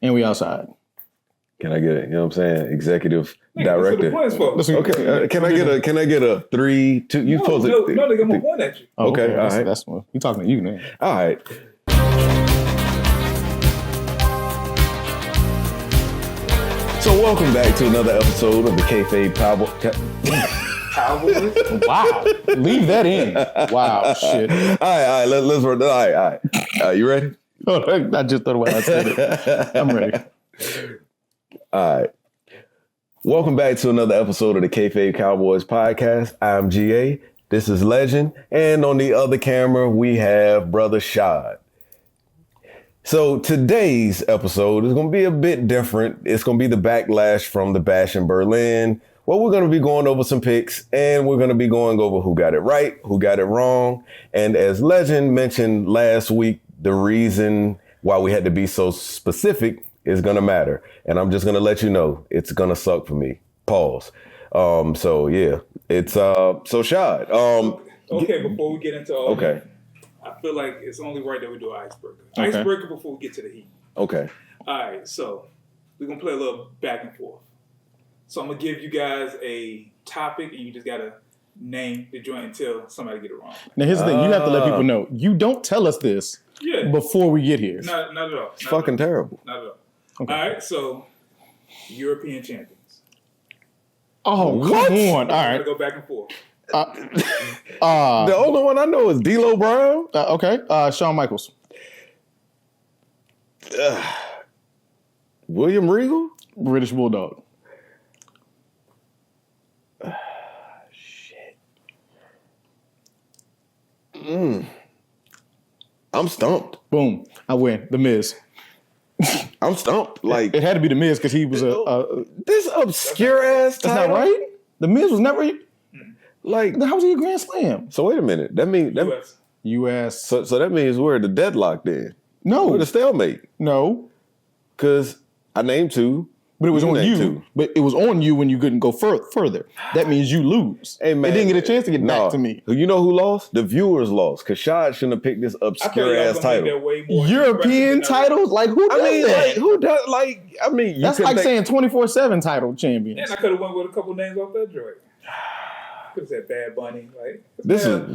And we outside. Can I get it? You know what I'm saying? Executive director. That's what the plan's for. Okay. Can I get a 3, 2? You supposed to? No, they got my point at you. Oh, okay. All right. That's what you talking to you now. All right. So welcome back to another episode of the Kayfabe Cowboys. Wow. Leave that in. Wow. Shit. All right. Let's run. All right. You ready? I just thought about I said it. I'm ready. All right. Welcome back to another episode of the Kayfabe Cowboys podcast. I'm GA. This is Legend. And on the other camera, we have Brother Shad. So today's episode is going to be a bit different. It's going to be the backlash from the bash in Berlin. Well, we're going to be going over some picks, and we're going to be going over who got it right, who got it wrong. And as Legend mentioned last week, the reason why we had to be so specific is going to matter. And I'm just going to let you know, it's going to suck for me. Pause. So yeah, it's, so Shad. Okay, before we get into all that, I feel like it's only right that we do an icebreaker. Okay. Icebreaker before we get to the heat. Okay. All right, so we're going to play a little back and forth. So I'm going to give you guys a topic, and you just got to name the joint until somebody get it wrong. Now, here's the thing. You have to let people know. You don't tell us this before we get here. Not at all. It's fucking terrible. Not at all. Okay. All right, so European champions. Oh, What? come on. All We're right. going to go back and forth. The only one I know is D'Lo Brown. Okay. Shawn Michaels. William Regal. British Bulldog. Shit. I'm stumped. Boom. I win. The Miz. I'm stumped. Like, It had to be The Miz because he was this obscure ass That's title. not right. The Miz was never. Like, How was he a Grand Slam? so wait a minute. That means US. U.S. so that means we're at the deadlock then. No. We're at a stalemate. No. Because I named 2. But it was on named you. 2. But it was on you when you couldn't go further. That means you lose. Hey, man. It didn't get a chance to get back to me. You know who lost? The viewers lost. Because Shad shouldn't have picked this obscure ass title. European titles? Like, who does that? Like, who does, like, I mean, you That's could like think- saying 24/7 title champions. And I could have went with a couple names off that joint. Could have said Bad Bunny. Like, This right.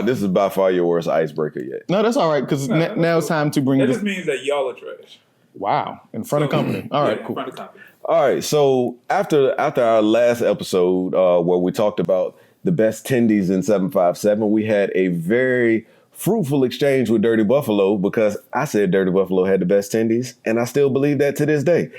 This is by far your worst icebreaker yet. No, that's all right because now it's time to bring that this. just means that y'all are trash. Wow, in front of company. All right, In cool. front of company. All right, so after our last episode where we talked about the best Tendies in 757, we had a very fruitful exchange with Dirty Buffalo because I said Dirty Buffalo had the best Tendies, and I still believe that to this day.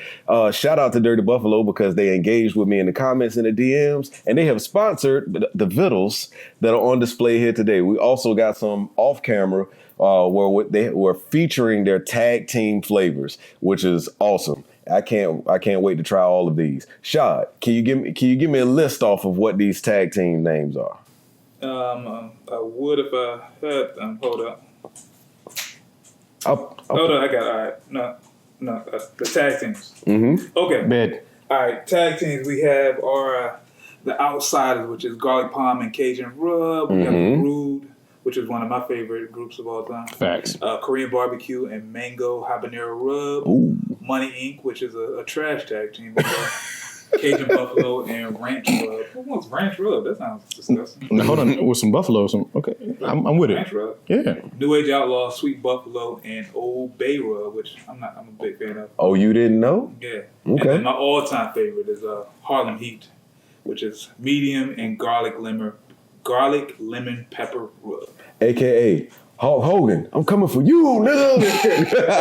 Shout out to Dirty Buffalo because they engaged with me in the comments and the DMs, and they have sponsored the vittles that are on display here today. We also got some off camera where they were featuring their tag team flavors, which is awesome. I can't wait to try all of these. Shad, can you give me a list off of what these tag team names are? I would if I had them. Hold up. I'll Hold on, I got it. All right. No, the tag teams. Mm-hmm. Okay. Bed. All right, tag teams we have are the Outsiders, which is Garlic Palm and Cajun Rub. We got the Rude, which is one of my favorite groups of all time. Facts. Korean Barbecue and Mango Habanero Rub. Ooh. Money Inc., which is a trash tag team. Cajun Buffalo and Ranch Rub. Who wants Ranch Rub? That sounds disgusting. Now, hold on, with some buffalo. Okay, I'm with Ranch it. Rub. Yeah. New Age Outlaw, Sweet Buffalo, and Old Bay Rub, which I'm a big fan of. Oh, you didn't know? Yeah. Okay. And then my all-time favorite is Harlem Heat, which is medium and garlic lemon pepper rub. AKA Hulk Hogan. I'm coming for you, nigga.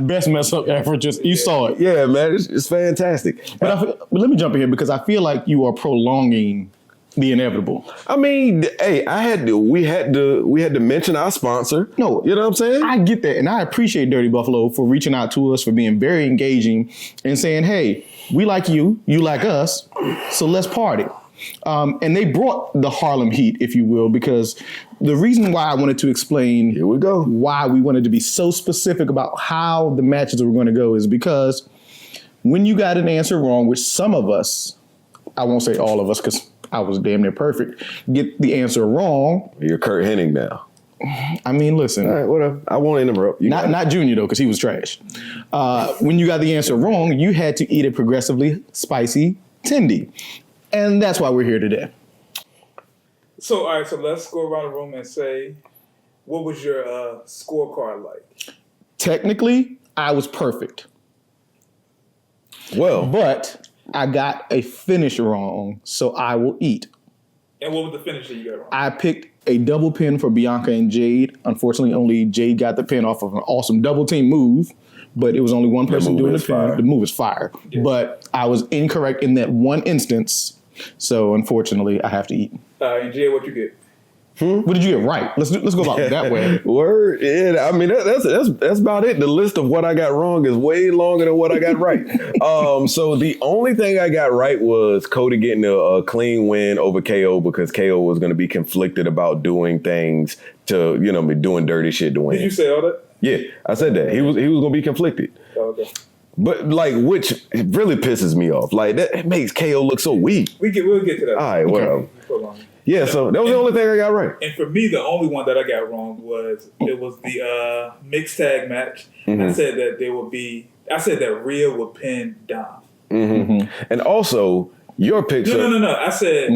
Best mess up ever. You saw it. Yeah, man, it's fantastic. But let me jump in here because I feel like you are prolonging the inevitable. I mean, hey, we had to mention our sponsor. No, you know what I'm saying? I get that, and I appreciate Dirty Buffalo for reaching out to us, for being very engaging and saying, "Hey, we like you, you like us, so let's party." And they brought the Harlem Heat, if you will, because the reason why I wanted to explain Here we go. why we wanted to be so specific about how the matches were going to go is because when you got an answer wrong, which some of us, I won't say all of us because I was damn near perfect, get the answer wrong. You're Kurt Hennig now. I mean, listen. All right, whatever. I won't interrupt. Not Junior, though, because he was trash. When you got the answer wrong, you had to eat a progressively spicy Tendy. And that's why we're here today. So, all right, so let's go around the room and say, what was your scorecard like? Technically, I was perfect. Well, but I got a finish wrong, so I will eat. And what was the finish that you got wrong? I picked a double pin for Bianca and Jade. Unfortunately, only Jade got the pin off of an awesome double team move, but it was only one person doing the pin. Fire. The move is fire. Yeah. But I was incorrect in that one instance, so unfortunately, I have to eat. And Jade, what you get? What did you get right? Let's go about it that way. Word. Yeah, I mean that's about it. The list of what I got wrong is way longer than what I got right. So the only thing I got right was Cody getting a clean win over KO because KO was going to be conflicted about doing things to be doing dirty shit to win. Did you say all that? Yeah, I said that he was going to be conflicted. Oh, okay. But which really pisses me off. Like that it makes KO look so weak. We'll get to that. All right, whatever. Okay. Yeah, so that was the only thing I got right. And for me, the only one that I got wrong was the mixed tag match. Mm-hmm. I said that Rhea would pin Dom. Mm-hmm. And also your picture. No. I said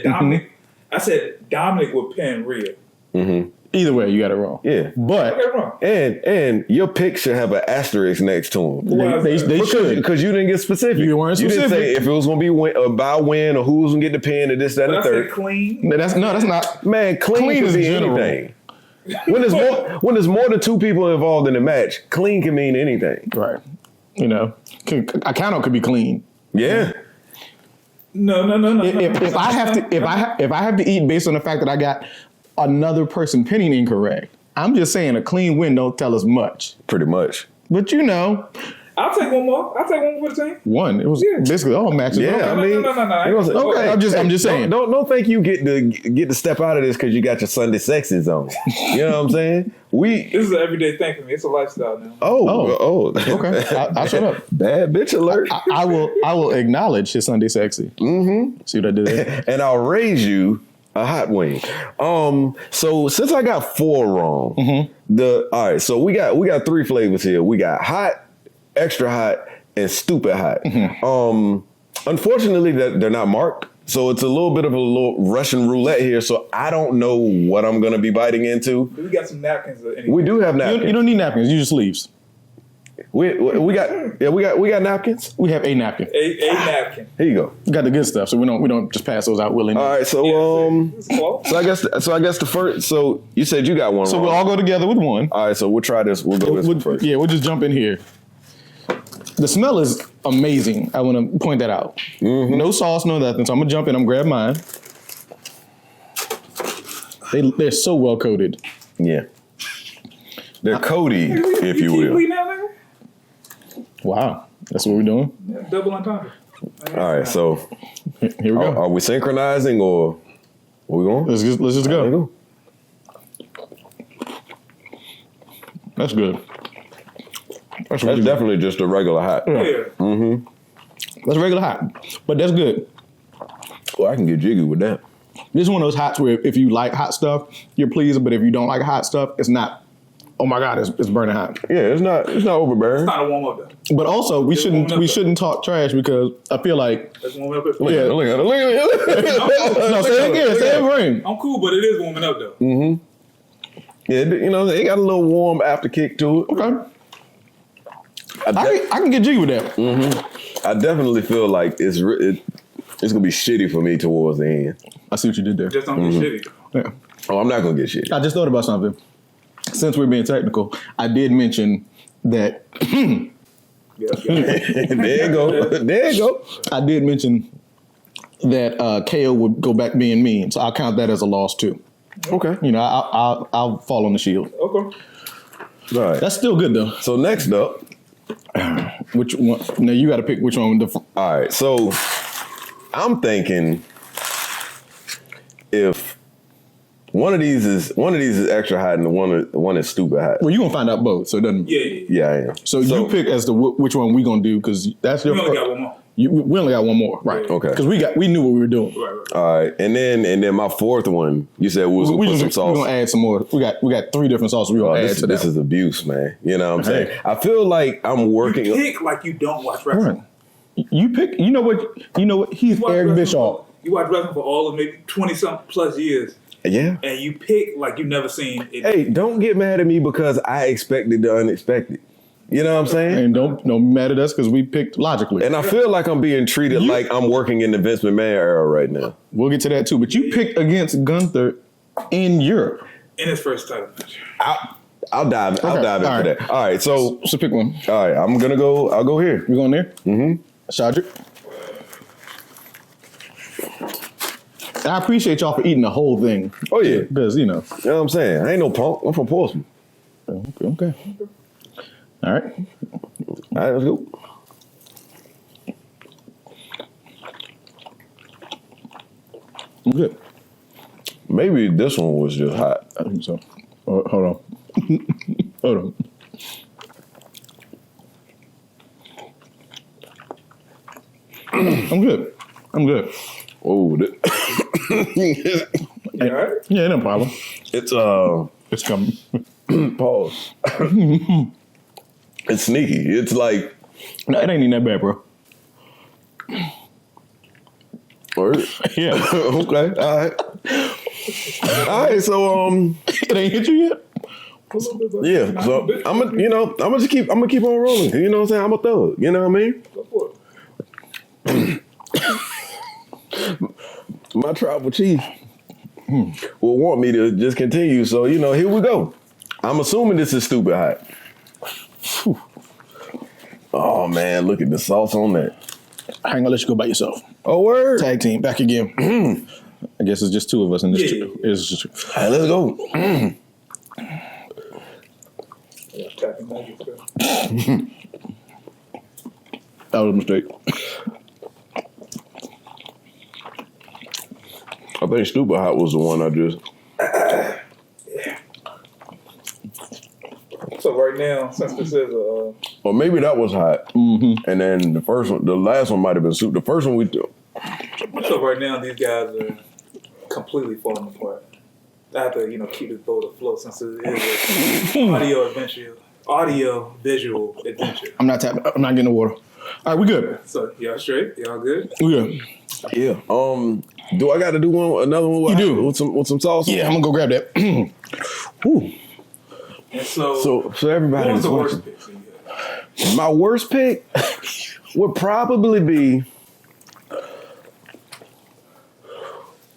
Dominic. I said Dominic would pin Rhea. Mm-hmm. Either way, you got it wrong. Yeah, I got it wrong. And your pick should have an asterisk next to them. They should, because you didn't get specific. You weren't specific. You didn't say if it was going to be by win or who was going to get the pin or this, that, and the third. I said clean. That's not. Man, clean is can be general. anything. When there's more than two people involved in the match, clean can mean anything. Right. A count-out could be clean. Yeah. No. If I have to eat based on the fact that I got another person pinning incorrect, I'm just saying a clean win don't tell us much. Pretty much. But I'll take one more. I'll take one for the team. One. It was basically all matches. Yeah, No. Okay, I'm just saying. Don't think you get to step out of this because you got your Sunday sexes on. You know what I'm saying? This is an everyday thing for me. It's a lifestyle now. Oh. Okay, I'll shut up. Bad bitch alert. I will acknowledge his Sunday sexy. Mm-hmm. See what I did there? And I'll raise you a hot wing. So since I got 4 wrong, all right. So we got 3 flavors here. We got hot, extra hot, and stupid hot. Unfortunately, they're not marked, so it's a little bit of a little Russian roulette here. So I don't know what I'm gonna be biting into. We got some napkins. We do have napkins. You don't need napkins. You just leaves. We got napkins. We have a napkin. A napkin. Here you go. We got the good stuff, so we don't just pass those out willingly. All right, so I guess the first. So you said you got one. So wrong. we'll all go together with one. All right, so we'll try this. We'll go this one first. Yeah, we'll just jump in here. The smell is amazing. I want to point that out. Mm-hmm. No sauce, no nothing. So I'm gonna jump in. I'm gonna grab mine. They're so well coated. Yeah, they're Cody, if you will. Wow, that's what we're doing. Yeah, double entendre. All right, so here we go. Are we synchronizing or are we going? Let's just go. That's good. That's definitely just a regular hot. Yeah. Mm-hmm. That's regular hot, but that's good. Well, I can get jiggy with that. This is one of those hots where if you like hot stuff, you're pleased, but if you don't like hot stuff, it's not. Oh my God, it's burning hot. Yeah, it's not overbearing. It's not a warm up though. But also, we shouldn't talk trash because I feel like. It's warming up. Look at it. No, say it again. Say it ring. I'm cool, but it is warming up though. Mm-hmm. Yeah, they got a little warm after kick to it. Okay. I can get jiggy with that. Mm-hmm. I definitely feel like it's gonna be shitty for me towards the end. I see what you did there. Just don't get shitty. Yeah. Oh, I'm not gonna get shitty. I just thought about something. Since we're being technical, I did mention that. Yeah. There you go. I did mention that KO would go back being mean, so I'll count that as a loss too. Okay. I'll fall on the shield. Okay. All right. That's still good though. So next up, which one? Now you got to pick which one. All right. So I'm thinking if one of these is extra hot and the one is stupid hot. Well, you're gonna find out both, so it doesn't. Yeah. Yeah, I am. So you pick as to which one we gonna do because that's your. We only got one more. We only got one more, right? Okay. Because we knew what we were doing. Right. All right, and then my fourth one, you said we was gonna put some sauce. We're gonna add some more. We got 3 different sauces. We're gonna add to that. This is abuse, man. You know what I'm saying? I feel like I'm working. You pick like you don't watch wrestling. Right. You pick. You know what? He's Eric Bischoff. You watch wrestling for all of maybe 20-something plus years. Yeah. And you pick like you've never seen it. Hey, don't get mad at me because I expected the unexpected. You know what I'm saying? And don't be mad at us because we picked logically. And I feel like I'm being treated like I'm working in the Vince McMahon era right now. We'll get to that too. But you picked against Gunther in Europe. In his first title match. I'll dive into that. All right, so pick one. All right, I'll go here. You going there? Mm-hmm. Shadrick. And I appreciate y'all for eating the whole thing. Oh yeah. Because, You know what I'm saying? I ain't no punk. I'm from Portsmouth. Okay. All right. All right, let's go. I'm good. Maybe this one was just hot. I think so. Oh, hold on. Hold on. I'm good. Oh, You all right? Yeah, no problem. it's It's coming. pause. It's sneaky. It's like No, it ain't even that bad, bro. word. Yeah. Okay. All right. All right. So It ain't hit you yet? yeah. So I'm gonna keep on rolling. You know what I'm saying? I'm a thug. You know what I mean? Go for it. My tribal chief will want me to just continue. So here we go. I'm assuming this is stupid hot. Whew. Oh man, look at the sauce on that. I ain't gonna let you go by yourself. Oh word. Tag team, back again. I guess it's just 2 of us in this. Yeah. It's just, All right, let's go. that was a mistake. I think stupid hot was the one I just. So right now, since this is a Or maybe that was hot. Mm-hmm. And then the last one might have been soup. The first one we do. so right now these guys are completely falling apart. I have to keep this boat afloat since it is an audio visual adventure. I'm not getting the water. All right, we good. So y'all straight? Y'all good? We good. Yeah. Do I got to do another one? You do with some sauce? Yeah, I'm gonna go grab that. Whew. And so everybody. what was the worst pick for you guys? My worst pick would probably be.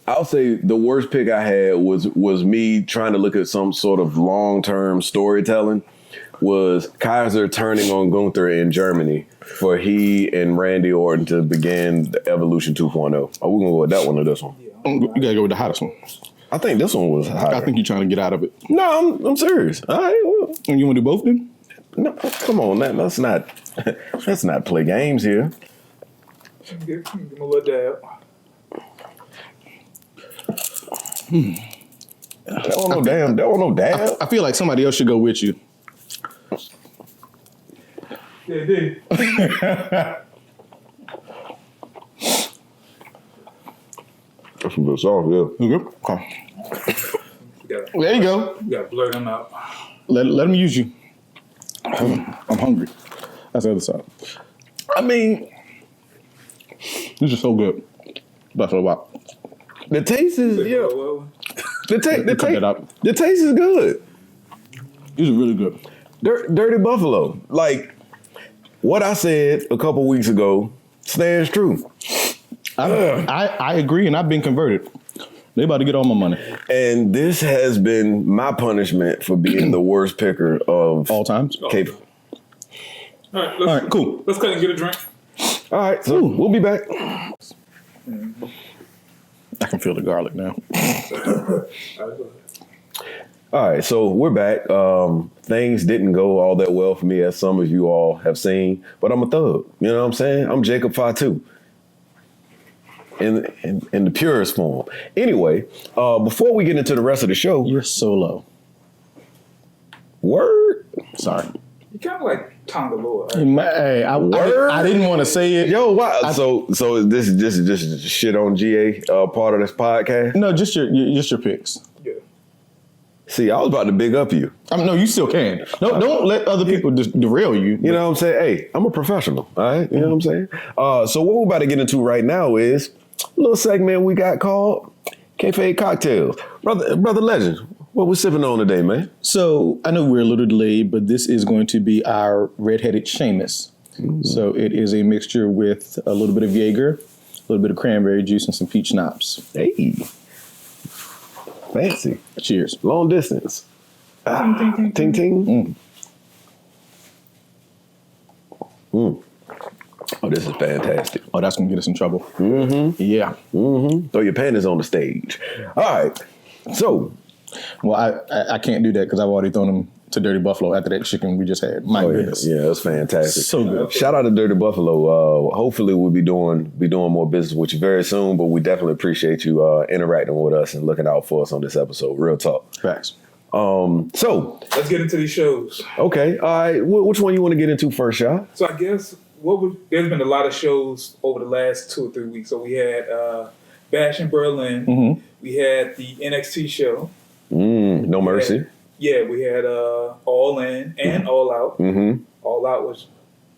I'll say the worst pick I had was me trying to look at some sort of long-term storytelling. Was Kaiser turning on Gunther in Germany for he and Randy Orton to begin the Evolution 2.0? Are we gonna go with that one or this one? You gotta go with the hottest one. I think this one was hot. I think you're trying to get out of it. No, I'm serious. All right, well, You want to do both then? no, come on, let's not play games here. Give him a little dab. That wasn't no dab. I feel like somebody else should go with you. Yeah, dude. That's some good sauce, yeah. Okay. There you go. You gotta blur them out. Let him use you. I'm hungry. That's the other side. I mean, This is so good. That's all about. the taste is Cut that out. the taste is good. These are really good. Dirty Buffalo, like what I said a couple weeks ago, stands true. I agree, and I've been converted. They about to get all my money. And this has been my punishment for being the worst picker of All times. Cape. All right, All right, cool. Let's cut and get a drink. All right, so we'll be back. I can feel the garlic now. All right, so we're back. Things didn't go all that well for me, as some of you all have seen, but I'm a thug. You know what I'm saying? I'm Jacob Fatu in the purest form. Anyway, before we get into the rest of the show, You're so low. word. Sorry. kind of like Tonga Lord. Right? Hey, I didn't want to say it. Yo, wow. So this is just shit on GA part of this podcast? No, just your picks. Yeah. See, I was about to big up you. No, you still can. No, don't let other people just derail you. You know what I'm saying? Hey, I'm a professional. All right. You know what I'm saying? So what we're about to get into right now is a little segment we got called Kayfabe Cocktails. Brother Legend, what we sipping on today, man? So I know we're a little delayed, but this is going to be our redheaded Seamus. So it is a mixture with a little bit of Jaeger, a little bit of cranberry juice, and some peach schnapps. Hey. Fancy. Cheers. Long distance. Ting ting. Oh, this is fantastic. Oh, that's going to get us in trouble. Mm-hmm. Yeah. Mm-hmm. Throw your panties on the stage. All right. So. Well, I can't do that because I've already thrown them to Dirty Buffalo after that chicken we just had. My goodness. Yeah, it was fantastic. So good. Shout out to Dirty Buffalo. Hopefully we'll be doing more business with you very soon, but we definitely appreciate you interacting with us and looking out for us on this episode. Real talk. Facts. So let's get into these shows. Okay. All right. Which one you want to get into first, Shaw? So I guess there's been a lot of shows over the last 2 or 3 weeks. So we had Bash in Berlin. Mm-hmm. We had the NXT show. No Mercy. We had All In and All Out. Mm-hmm. All Out was,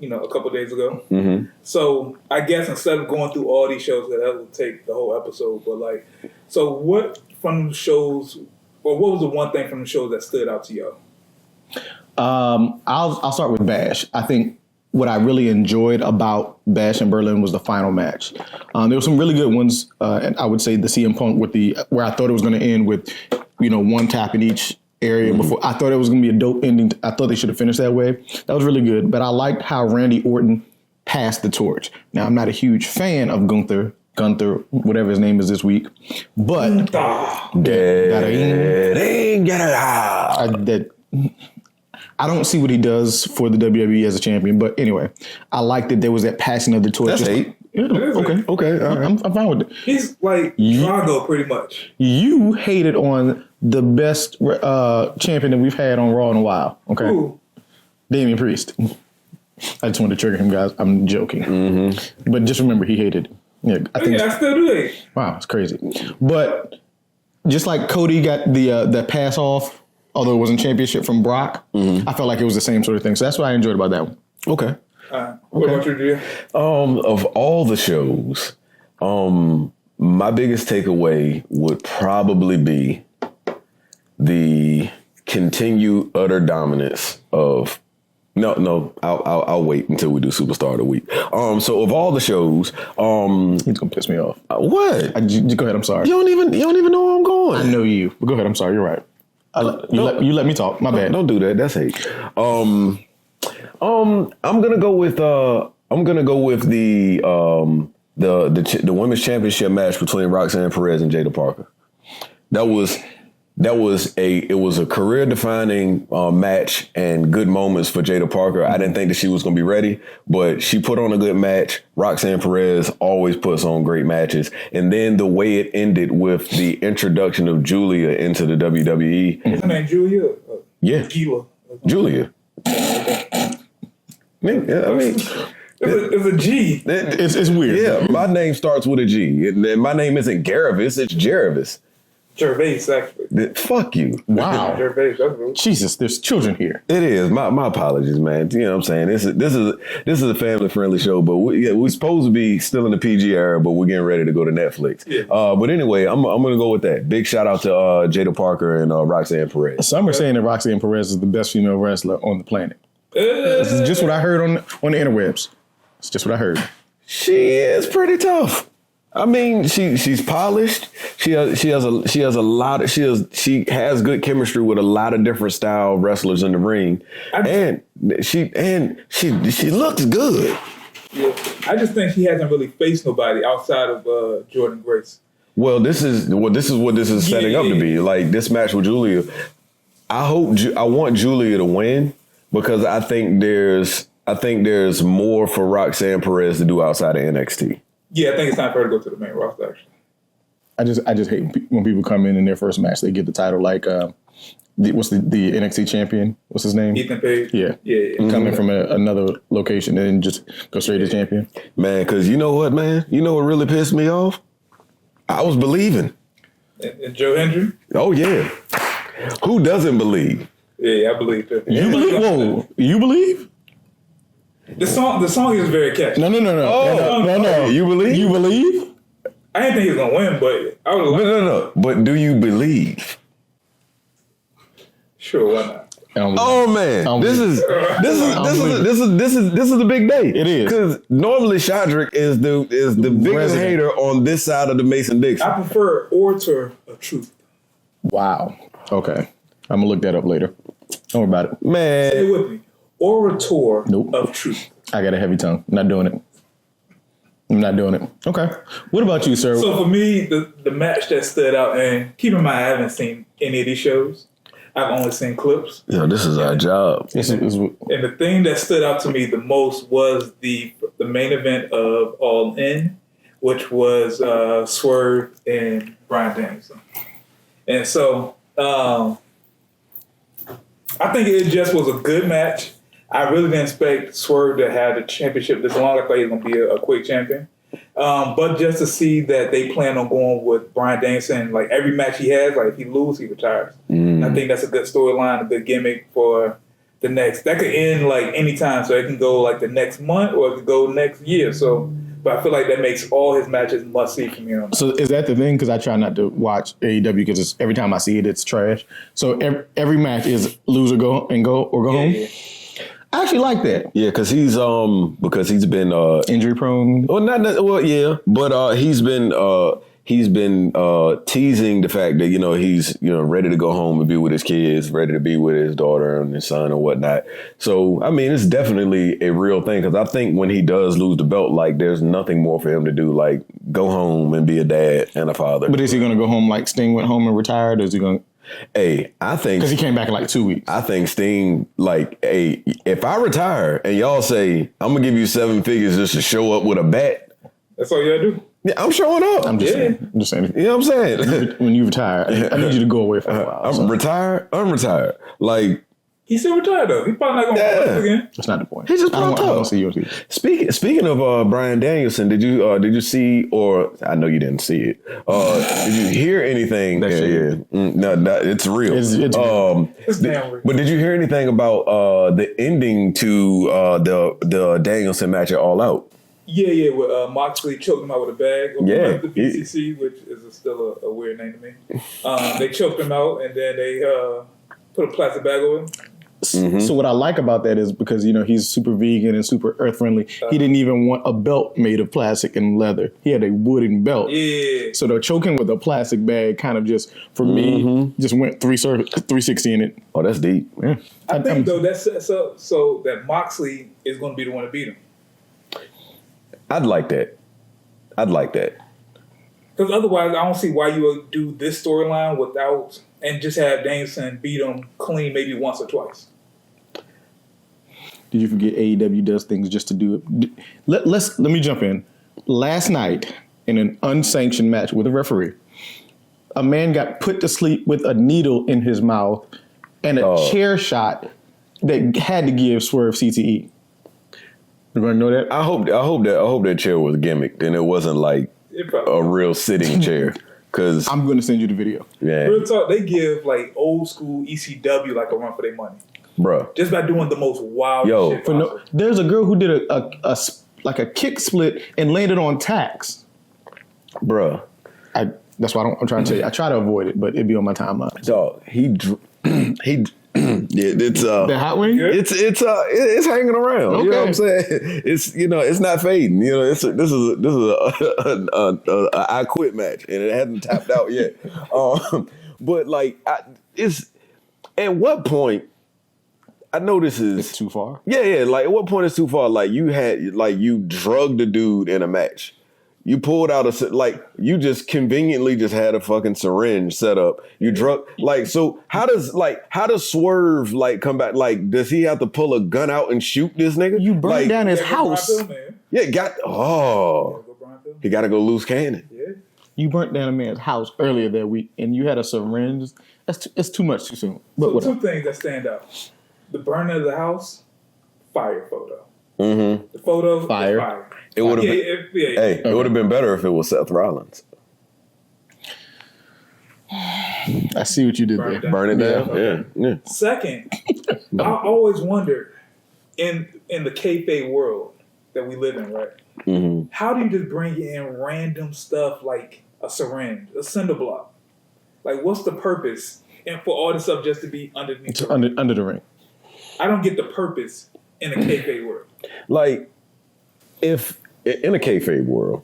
a couple days ago. Mm-hmm. So I guess instead of going through all these shows, that will take the whole episode. But so what from the shows, or what was the one thing from the shows that stood out to y'all? I'll start with Bash. I think what I really enjoyed about Bash in Berlin was the final match. There were some really good ones, and I would say the CM Punk where I thought it was going to end with, one tap in each area before. I thought it was going to be a dope ending. I thought they should have finished that way. That was really good. But I liked how Randy Orton passed the torch. Now, I'm not a huge fan of Gunther, whatever his name is this week, but I don't see what he does for the WWE as a champion. But anyway, I like that there was that passing of the torch. That's 8. Yeah, okay. All right. I'm fine with it. He's like Drago, pretty much. You hated on the best champion that we've had on Raw in a while. Okay, Ooh. Damian Priest. I just wanted to trigger him, guys. I'm joking, but just remember he hated. Yeah, I still do it. Wow, it's crazy. But just like Cody got the pass off, although it wasn't championship from Brock, I felt like it was the same sort of thing. So that's what I enjoyed about that one. Okay. What about you, Gia? Of all the shows, my biggest takeaway would probably be the continued utter dominance of. No, I'll wait until we do Superstar of the Week. So of all the shows, he's gonna piss me off. What? Go ahead. I'm sorry. You don't even know where I'm going. I know you. But go ahead. I'm sorry. You're right. You let me talk. My bad. Don't do that. That's hate. I'm gonna go with the women's championship match between Roxanne Perez and Jada Parker. It was a career defining match and good moments for Jada Parker. I didn't think that she was gonna be ready, but she put on a good match. Roxanne Perez always puts on great matches, and then the way it ended with the introduction of Julia into the WWE. Her name Julia. Yeah, Julia. It's a G. It's weird. Yeah, my name starts with a G. My name isn't Garavis, it's Jervis. Gervais, actually. Fuck you. Wow. Gervais, that's good. Jesus, there's children here. It is. My apologies, man. You know what I'm saying? This is a family friendly show, but we're supposed to be still in the PG era, but we're getting ready to go to Netflix. Yeah. But anyway, I'm gonna go with that. Big shout out to Jada Parker and Roxanne Perez. Some are saying that Roxanne Perez is the best female wrestler on the planet. This is just what I heard on the interwebs. It's just what I heard. She is pretty tough. I mean, she's polished. She has good chemistry with a lot of different style wrestlers in the ring, and she looks good. Yeah, I just think she hasn't really faced nobody outside of Jordan Grace. Well, this is what this is setting up to be. Like this match with Julia, I want Julia to win because I think there's more for Roxanne Perez to do outside of NXT. Yeah, I think it's time for her to go to the main roster, actually. I just hate when people come in their first match, they get the title like what's the NXT champion? What's his name? Ethan Page. Yeah. Coming from another location and then just go straight to champion. Man, because you know what, man? You know what really pissed me off? I was believing. And Joe Hendry. Oh, yeah. Who doesn't believe? Yeah, I believe that. You believe? Whoa, you believe? The song is very catchy. No. No. You believe? You believe? I didn't think he was gonna win, but I would like. No. But do you believe? Sure, why not? Oh man, this is a big day. It is, because normally Shadrick is the biggest hater on this side of the Mason-Dixon. I prefer Orator of Truth. Wow. Okay, I'm gonna look that up later. Don't worry about it, man. Stay with me. Orator Nope. of Truth. I got a heavy tongue. Not doing it. I'm not doing it. Okay. What about you, sir? So for me, the match that stood out, and keep in mind, I haven't seen any of these shows. I've only seen clips. Yo, this is our job. This is And the thing that stood out to me the most was the main event of All In, which was Swerve and Bryan Danielson. And so I think it just was a good match. I really didn't expect Swerve to have the championship this long. I thought he was going to be a quick champion. But just to see that they plan on going with Bryan Danielson, like every match he has, like if he loses, he retires. I think that's a good storyline, a good gimmick for the next. That could end like anytime, so it can go like the next month or it could go next year. So, but I feel like that makes all his matches must see from here on. So is that the thing? Because I try not to watch AEW because every time I see it, it's trash. So every match is lose or go home. Yeah. I actually like that. Yeah, because he's been Injury prone. But he's been teasing the fact that he's ready to go home and be with his kids, ready to be with his daughter and his son and whatnot. So I mean, it's definitely a real thing because I think when he does lose the belt, like there's nothing more for him to do, like go home and be a dad and a father. But is he going to go home like Sting went home and retired, or is he going? Hey, I think because he came back in like 2 weeks. I think Sting, like, hey, if I retire and y'all say I'm gonna give you 7 figures just to show up with a bat, That's all you gotta do. yeah, I'm showing up. I'm just saying. You know what I'm saying? When you retire, I need you to go away for a while. I'm retired. Like, He's still retired though. He's probably not gonna work again. That's not the point. he just I popped don't up. see you. Speaking of Bryan Danielson, did you see, or I know you didn't see it? Did you hear anything? That shit. No, it's real. It's It's damn real. But did you hear anything about the ending to the Danielson match at All Out? Yeah. With Moxley choked him out with a bag. Yeah. The PCC, which is still a weird name to me. They choked him out and then they put a plastic bag over him. Mm-hmm. So what I like about that is because he's super vegan and super earth friendly. He didn't even want a belt made of plastic and leather. He had a wooden belt. Yeah. So the choking with a plastic bag kind of just for me just went 360 in it. Oh, that's deep. Yeah. I think though that's so that Moxley is going to be the one to beat him. I'd like that. Because otherwise, I don't see why you would do this storyline without and just have Danielson beat him clean maybe once or twice. Did you forget AEW does things just to do it? Let me jump in. Last night, in an unsanctioned match with a referee, a man got put to sleep with a needle in his mouth and a chair shot that had to give Swerve CTE. You going to know that? I hope that chair was gimmicked and it wasn't like a real sitting chair. Cause I'm going to send you the video. Yeah, Real talk, they give like old school ECW like a run for their money. Bruh. Just by doing the most wild shit possible. There's a girl who did a kick split and landed on tacks. Bruh. That's why I'm trying to tell you. I try to avoid it, but it'd be on my timeline. Dog, it's the hot wing. It's hanging around. Okay. You know what I'm saying? It's it's not fading. This is a I quit match and it hasn't tapped out yet. But like, it's at what point? I know this is It's too far. Yeah. Like, at what point is too far? Like, you drugged a dude in a match. You pulled out you just conveniently just had a fucking syringe set up. You drug, so how does Swerve, come back? Like, does he have to pull a gun out and shoot this nigga? You burned down his house. He got to go loose cannon. Yeah. You burnt down a man's house earlier that week, and you had a syringe It's too much too soon. But So whatever. two things that stand out: the burning of the house, fire photo. Mm-hmm. The photo, Fire. fire. It would have Yeah, been. yeah. Hey, it would have been better if it was Seth Rollins. I see what you did there. Burn it down. Okay. Yeah. Second, I always wondered in the kayfabe world that we live in, right? Mm-hmm. How do you just bring in random stuff like a syringe, a cinder block? Like, what's the purpose? And for all this stuff just to be underneath It's the ring? under the ring. I don't get the purpose in the kayfabe world. Like, if in a kayfabe world,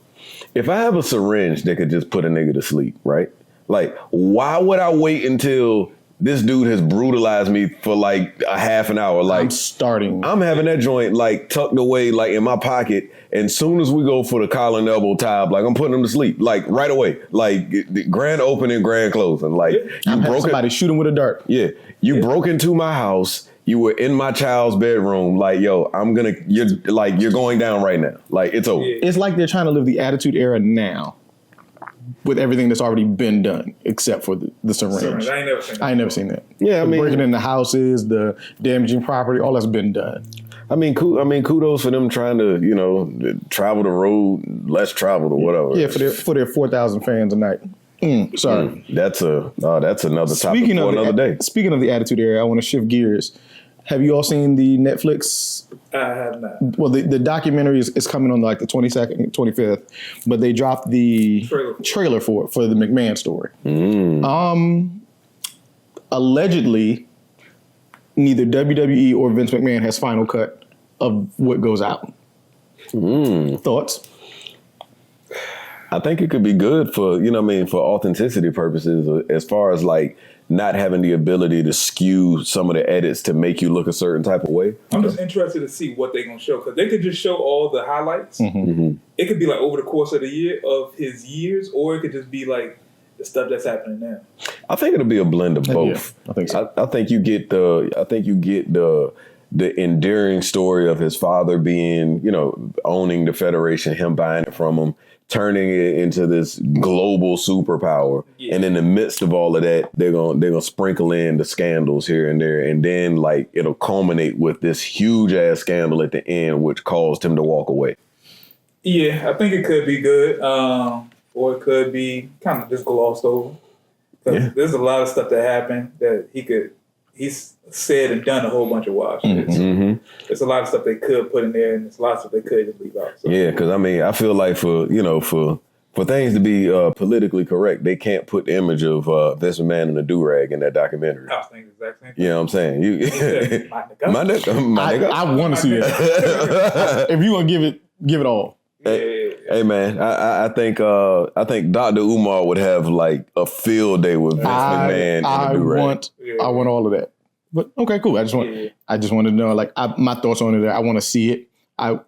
if I have a syringe that could just put a nigga to sleep, right? Like, why would I wait until this dude has brutalized me for like a half an hour? Like, I'm having that joint like tucked away, like in my pocket. And soon as we go for the collar and elbow tab, like I'm putting him to sleep, like right away, like the grand opening, grand closing. Like I'm having somebody shoot him with a dart. Yeah, you broke into my house. You were in my child's bedroom. Like, yo, you're going down right now. Like, it's over. Yeah. It's like they're trying to live the Attitude Era now, with everything that's already been done, except for the syringe. I ain't never seen that. I ain't never seen that. Yeah, I The mean- breaking into houses, the damaging property, all that's been done. I mean, kudos for them trying to, travel the road less traveled or whatever. Yeah, for their 4,000 fans a night. Sorry. That's another topic for another day. Speaking of the Attitude Era, I want to shift gears. Have you all seen the Netflix? I have not. Well, the documentary is coming on like the 22nd, 25th, but they dropped the trailer for the McMahon story. Allegedly, neither WWE or Vince McMahon has final cut of what goes out. Thoughts? I think it could be good for, for authenticity purposes, as far as like not having the ability to skew some of the edits to make you look a certain type of way. I'm just interested to see what they're going to show, because they could just show all the highlights. It could be like over the course of the year of his years, or it could just be like the stuff that's happening now. I think it'll be a blend of both. Yeah, I think so. I think you get the endearing story of his father being, owning the Federation, him buying it from him, turning it into this global superpower. Yeah. And in the midst of all of that, they're gonna sprinkle in the scandals here and there, and then like it'll culminate with this huge ass scandal at the end, which caused him to walk away. Yeah, I think it could be good, or it could be kind of just glossed over. 'Cause there's a lot of stuff that happened that he's said and done a whole bunch of wild shit. There's a lot of stuff they could put in there, and there's a lot of stuff they could just leave out. So. Yeah, because I feel like for things to be politically correct, they can't put the image of Vince McMahon in a do-rag in that documentary. I was thinking the exact same thing. You know what I'm saying? My nigga. My nigga. I want to see that. If you want to give it all. Hey man, I think Dr. Umar would have like a field day with Vince McMahon in a do-rag. I want all of that. But okay, cool. I just wanted to know, like, my thoughts on it. I want to see it.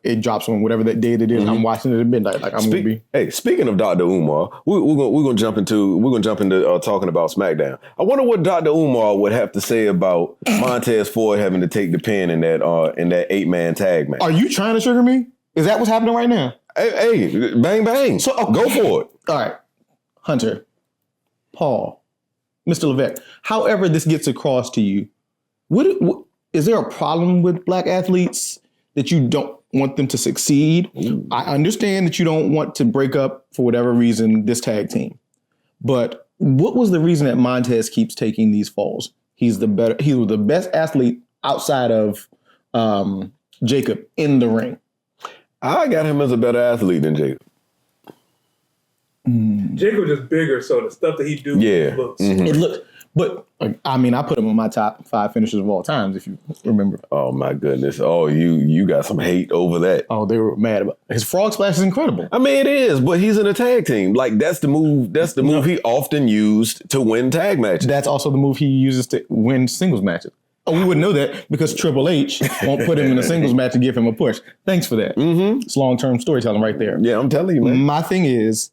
It drops on whatever that day it is. I'm watching it at midnight. Like, I'm gonna be. Hey, speaking of Dr. Umar, we're gonna jump into talking about SmackDown. I wonder what Dr. Umar would have to say about Montez Ford having to take the pin in that 8-man tag match. Are you trying to sugar me? Is that what's happening right now? Hey, bang bang. So go for it. All right, Hunter, Paul, Mr. Levesque. However, this gets across to you. What is there a problem with black athletes that you don't want them to succeed? I understand that you don't want to break up for whatever reason this tag team, but what was the reason that Montez keeps taking these falls? He was the best athlete outside of Jacob in the ring. I got him as a better athlete than Jacob. Jacob just bigger, so the stuff that he do looks. It looked, but I mean, I put him on my top 5 finishers of all times, if you remember. Oh my goodness! Oh, you got some hate over that. Oh, they were mad about it. His frog splash is incredible. I mean, it is, but he's in a tag team. Like that's the move. That's the move he often used to win tag matches. That's also the move he uses to win singles matches. Oh, we wouldn't know that because Triple H won't put him in a singles match to give him a push. Thanks for that. It's long-term storytelling right there. Yeah, I'm telling you, man. My thing is,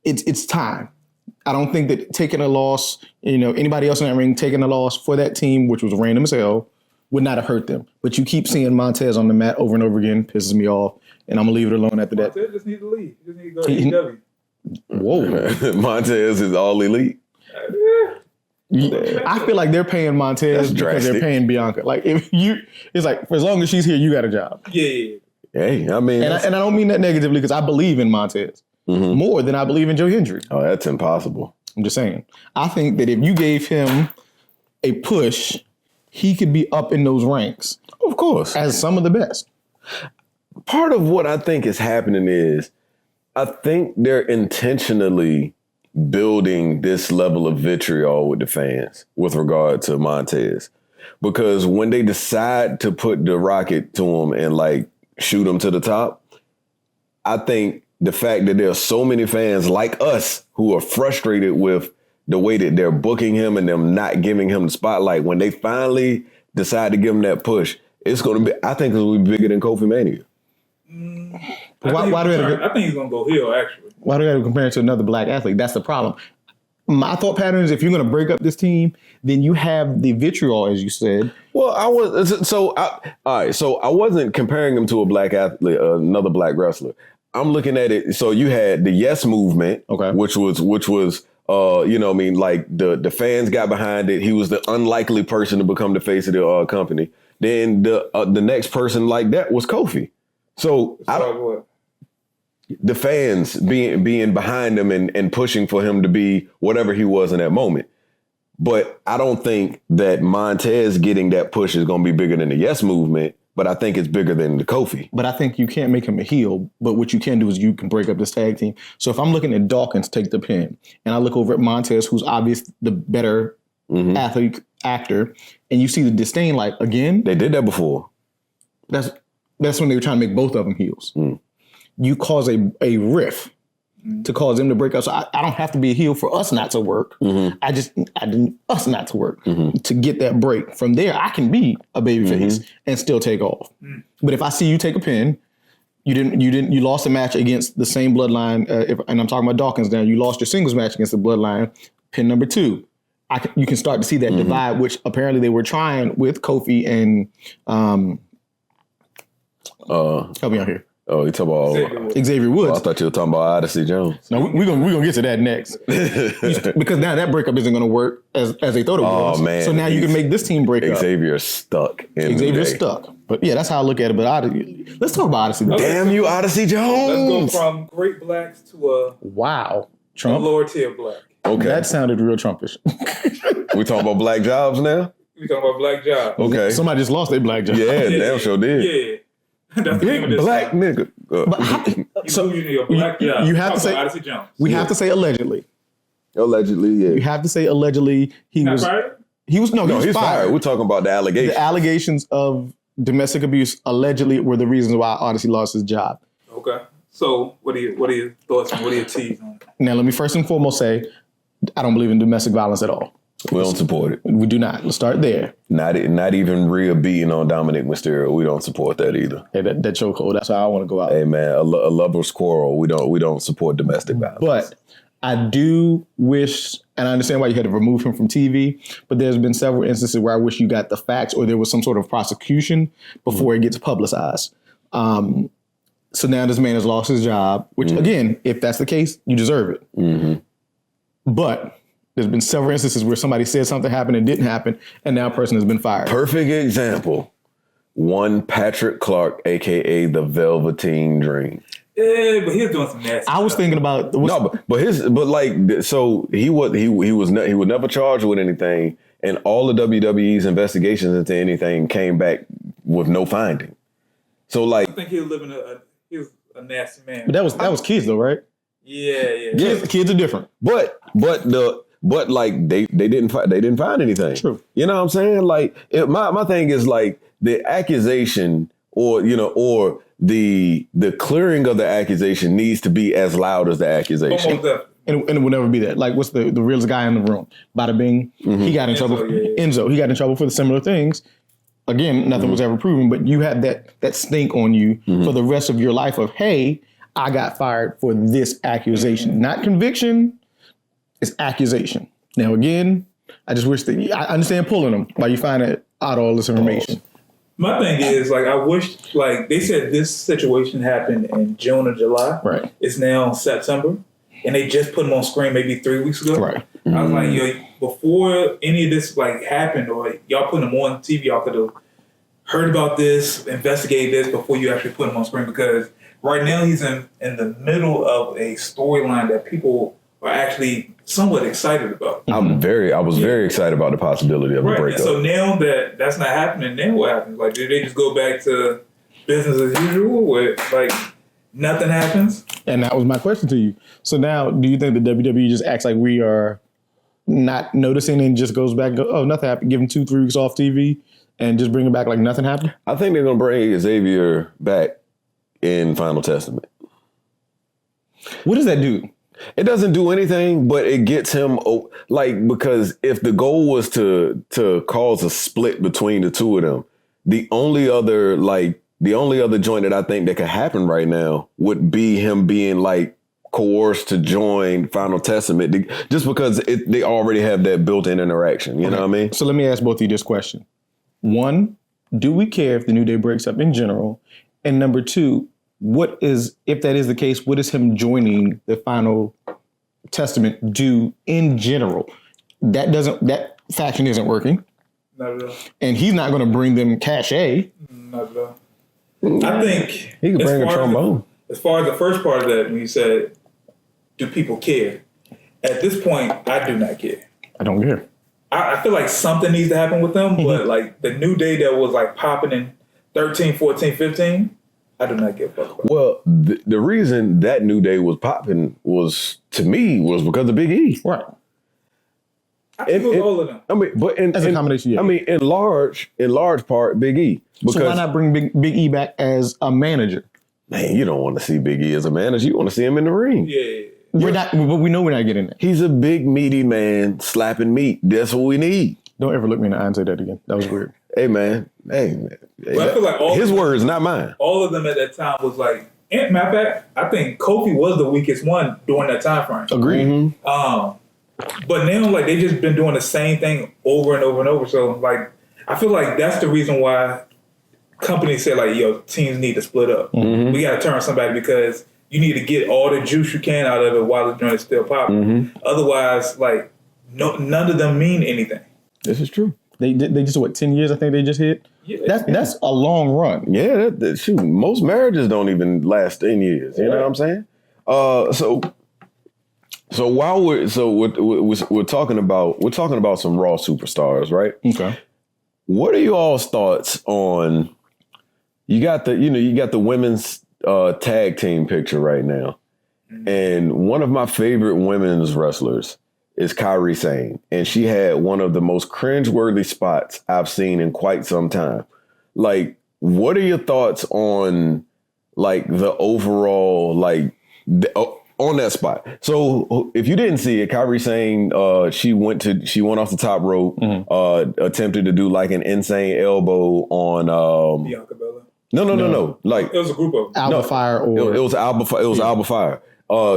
it's time. I don't think that taking a loss, anybody else in that ring taking a loss for that team, which was random as hell, would not have hurt them. But you keep seeing Montez on the mat over and over again, pisses me off, and I'm gonna leave it alone after that. Montez just need to leave. He just need to go to AEW. Whoa. Montez is all elite. I feel like they're paying Montez because they're paying Bianca. Like it's like for as long as she's here, you got a job. Yeah. Hey, I mean, and I don't mean that negatively because I believe in Montez more than I believe in Joe Hendry. Oh, that's impossible. I'm just saying. I think that if you gave him a push, he could be up in those ranks. Of course, as some of the best. Part of what I think is happening is I think they're intentionally building this level of vitriol with the fans with regard to Montez. Because when they decide to put the rocket to him and like shoot him to the top, I think the fact that there are so many fans like us who are frustrated with the way that they're booking him and them not giving him the spotlight, when they finally decide to give him that push, it's going to be, I think it's going to be bigger than Kofi Mania. I think he's going to go heel, actually. Why do I have to compare it to another black athlete? That's the problem. My thought pattern is if you're going to break up this team, then you have the vitriol, as you said. Well, I wasn't comparing him to a black athlete, another black wrestler. I'm looking at it. So you had the Yes Movement, which was like the fans got behind it. He was the unlikely person to become the face of the company. Then the next person like that was Kofi. So the fans being behind him and pushing for him to be whatever he was in that moment. But I don't think that Montez getting that push is going to be bigger than the Yes Movement, but I think it's bigger than the Kofi. But I think you can't make him a heel, but what you can do is you can break up this tag team. So if I'm looking at Dawkins take the pin, and I look over at Montez, who's obviously the better actor, and you see the disdain, like, again? They did that before. That's when they were trying to make both of them heels. You cause a riff to cause them to break up. So I don't have to be a heel for us not to work. I didn't us not to work to get that break. From there, I can be a babyface and still take off. But if I see you take a pin, you lost a match against the same bloodline. And I'm talking about Dawkins now. You lost your singles match against the bloodline. Pin number 2. You can start to see that divide, which apparently they were trying with Kofi and help me out here. Oh, you talking about Xavier Woods? Oh, I thought you were talking about Odyssey Jones. No, we're gonna get to that next because now that breakup isn't gonna work as they thought it was. Oh man! So now you can make this team break up. Xavier's stuck. Xavier's stuck. But yeah, that's how I look at it. But let's talk about Odyssey. Damn you, Odyssey Jones! Let's go from great blacks to Trump, a lower tier black. Okay, that sounded real Trumpish. We talking about black jobs now? We talking about black jobs. Okay, somebody just lost their black job. Yeah, damn sure did. Yeah. That's big black nigga. You have to say Odyssey Jones. We have to say allegedly. Allegedly, yeah. You have to say allegedly. He was fired. He's fired. We're talking about the allegations. The allegations of domestic abuse allegedly were the reasons why Odyssey lost his job. Okay. So what are your thoughts and what are your teas on it? Now let me first and foremost say I don't believe in domestic violence at all. We don't support it. We do not. Let's start there. Not even Rhea beating on Dominic Mysterio. We don't support that either. Hey, that chokehold. That's how I want to go out. Hey man, a lover's quarrel. We don't support domestic violence. But I do wish, and I understand why you had to remove him from TV. But there's been several instances where I wish you got the facts or there was some sort of prosecution before it gets publicized. So now this man has lost his job. Which again, if that's the case, you deserve it. But there's been several instances where somebody said something happened and didn't happen, and now a person has been fired. Perfect example. One Patrick Clark, a.k.a. the Velveteen Dream. Yeah, but he was doing some nasty I was thinking about... So he would never charged with anything, and all of WWE's investigations into anything came back with no finding. So like... I think he was living he was a nasty man. But that was kids though, right? Yeah. Kids are different. But like they didn't find anything. True. You know what I'm saying? Like my thing is like the accusation or the clearing of the accusation needs to be as loud as the accusation. And it will never be that. Like what's the realest guy in the room? Bada Bing. He got in trouble. Enzo. He got in trouble for the similar things. Again, nothing was ever proven, but you had that stink on you for the rest of your life of, hey, I got fired for this accusation. Not conviction, it's accusation. Now, again, I just wish that I understand pulling them while you find out all this information. My thing is, like, I wish, like, they said this situation happened in June or July. Right. It's now September, and they just put him on screen maybe 3 weeks ago. Right. I was like, yo, before any of this like happened, or y'all putting him on TV, y'all could have heard about this, investigated this before you actually put him on screen. Because right now he's in the middle of a storyline that people are actually somewhat excited about. I was very excited about the possibility of a breakup. And so now that that's not happening, then what happens? Like, do they just go back to business as usual, where like nothing happens? And that was my question to you. So now, do you think the WWE just acts like we are not noticing and just goes back, oh, nothing happened, give him 2-3 weeks off TV and just bring him back like nothing happened? I think they're going to bring Xavier back in Final Testament. What does that do? It doesn't do anything, but it gets him, like, because if the goal was to cause a split between the two of them, the only other joint that I think that could happen right now would be him being like coerced to join Final Testament, just because they already have that built-in interaction. You know what I mean? So let me ask both of you this question. One, do we care if the New Day breaks up in general? And number two, if that is the case, what is him joining the Final Testament do in general? That faction isn't working. Not at all. And he's not going to bring them cachet. Not at all. I think He could bring a trombone. As far as the first part of that, when you said, do people care? At this point, I do not care. I don't care. I feel like something needs to happen with them, but like the New Day that was like popping in 13, 14, 15, I do not give a fuck about. Well, the reason that New Day was popping was because of Big E. Right. I think it was all of them. I mean, but As a combination, yeah. I mean, in large part, Big E. Because, so why not bring Big E back as a manager? Man, you don't want to see Big E as a manager. You want to see him in the ring. Yeah. But we know we're not getting that. He's a big, meaty man slapping meat. That's what we need. Don't ever look me in the eye and say that again. That was weird. Hey, man. Hey, But I feel like his words, not mine. All of them at that time was like, and matter of fact, I think Kofi was the weakest one during that time frame. Agreed. Mm-hmm. But now, like, they just been doing the same thing over and over and over. So, like, I feel like that's the reason why companies say, like, yo, teams need to split up. Mm-hmm. We got to turn somebody because you need to get all the juice you can out of it while the joint is still popping. Mm-hmm. Otherwise, like, none of them mean anything. This is true. They just, 10 years I think they just hit? Yeah. That's a long run. Yeah, shoot, most marriages don't even last 10 years. You know what I'm saying? So while we're talking about some Raw superstars, right? Okay. What are you all's thoughts on? You got the women's tag team picture right now, and one of my favorite women's wrestlers is Kairi Sane, and she had one of the most cringeworthy spots I've seen in quite some time. Like, what are your thoughts on like the overall on that spot? So if you didn't see it, Kairi Sane, she went off the top rope, attempted to do like an insane elbow on Bianca Belair. No. Like It was a group of them. Alba Fire or... It was Alba Fire.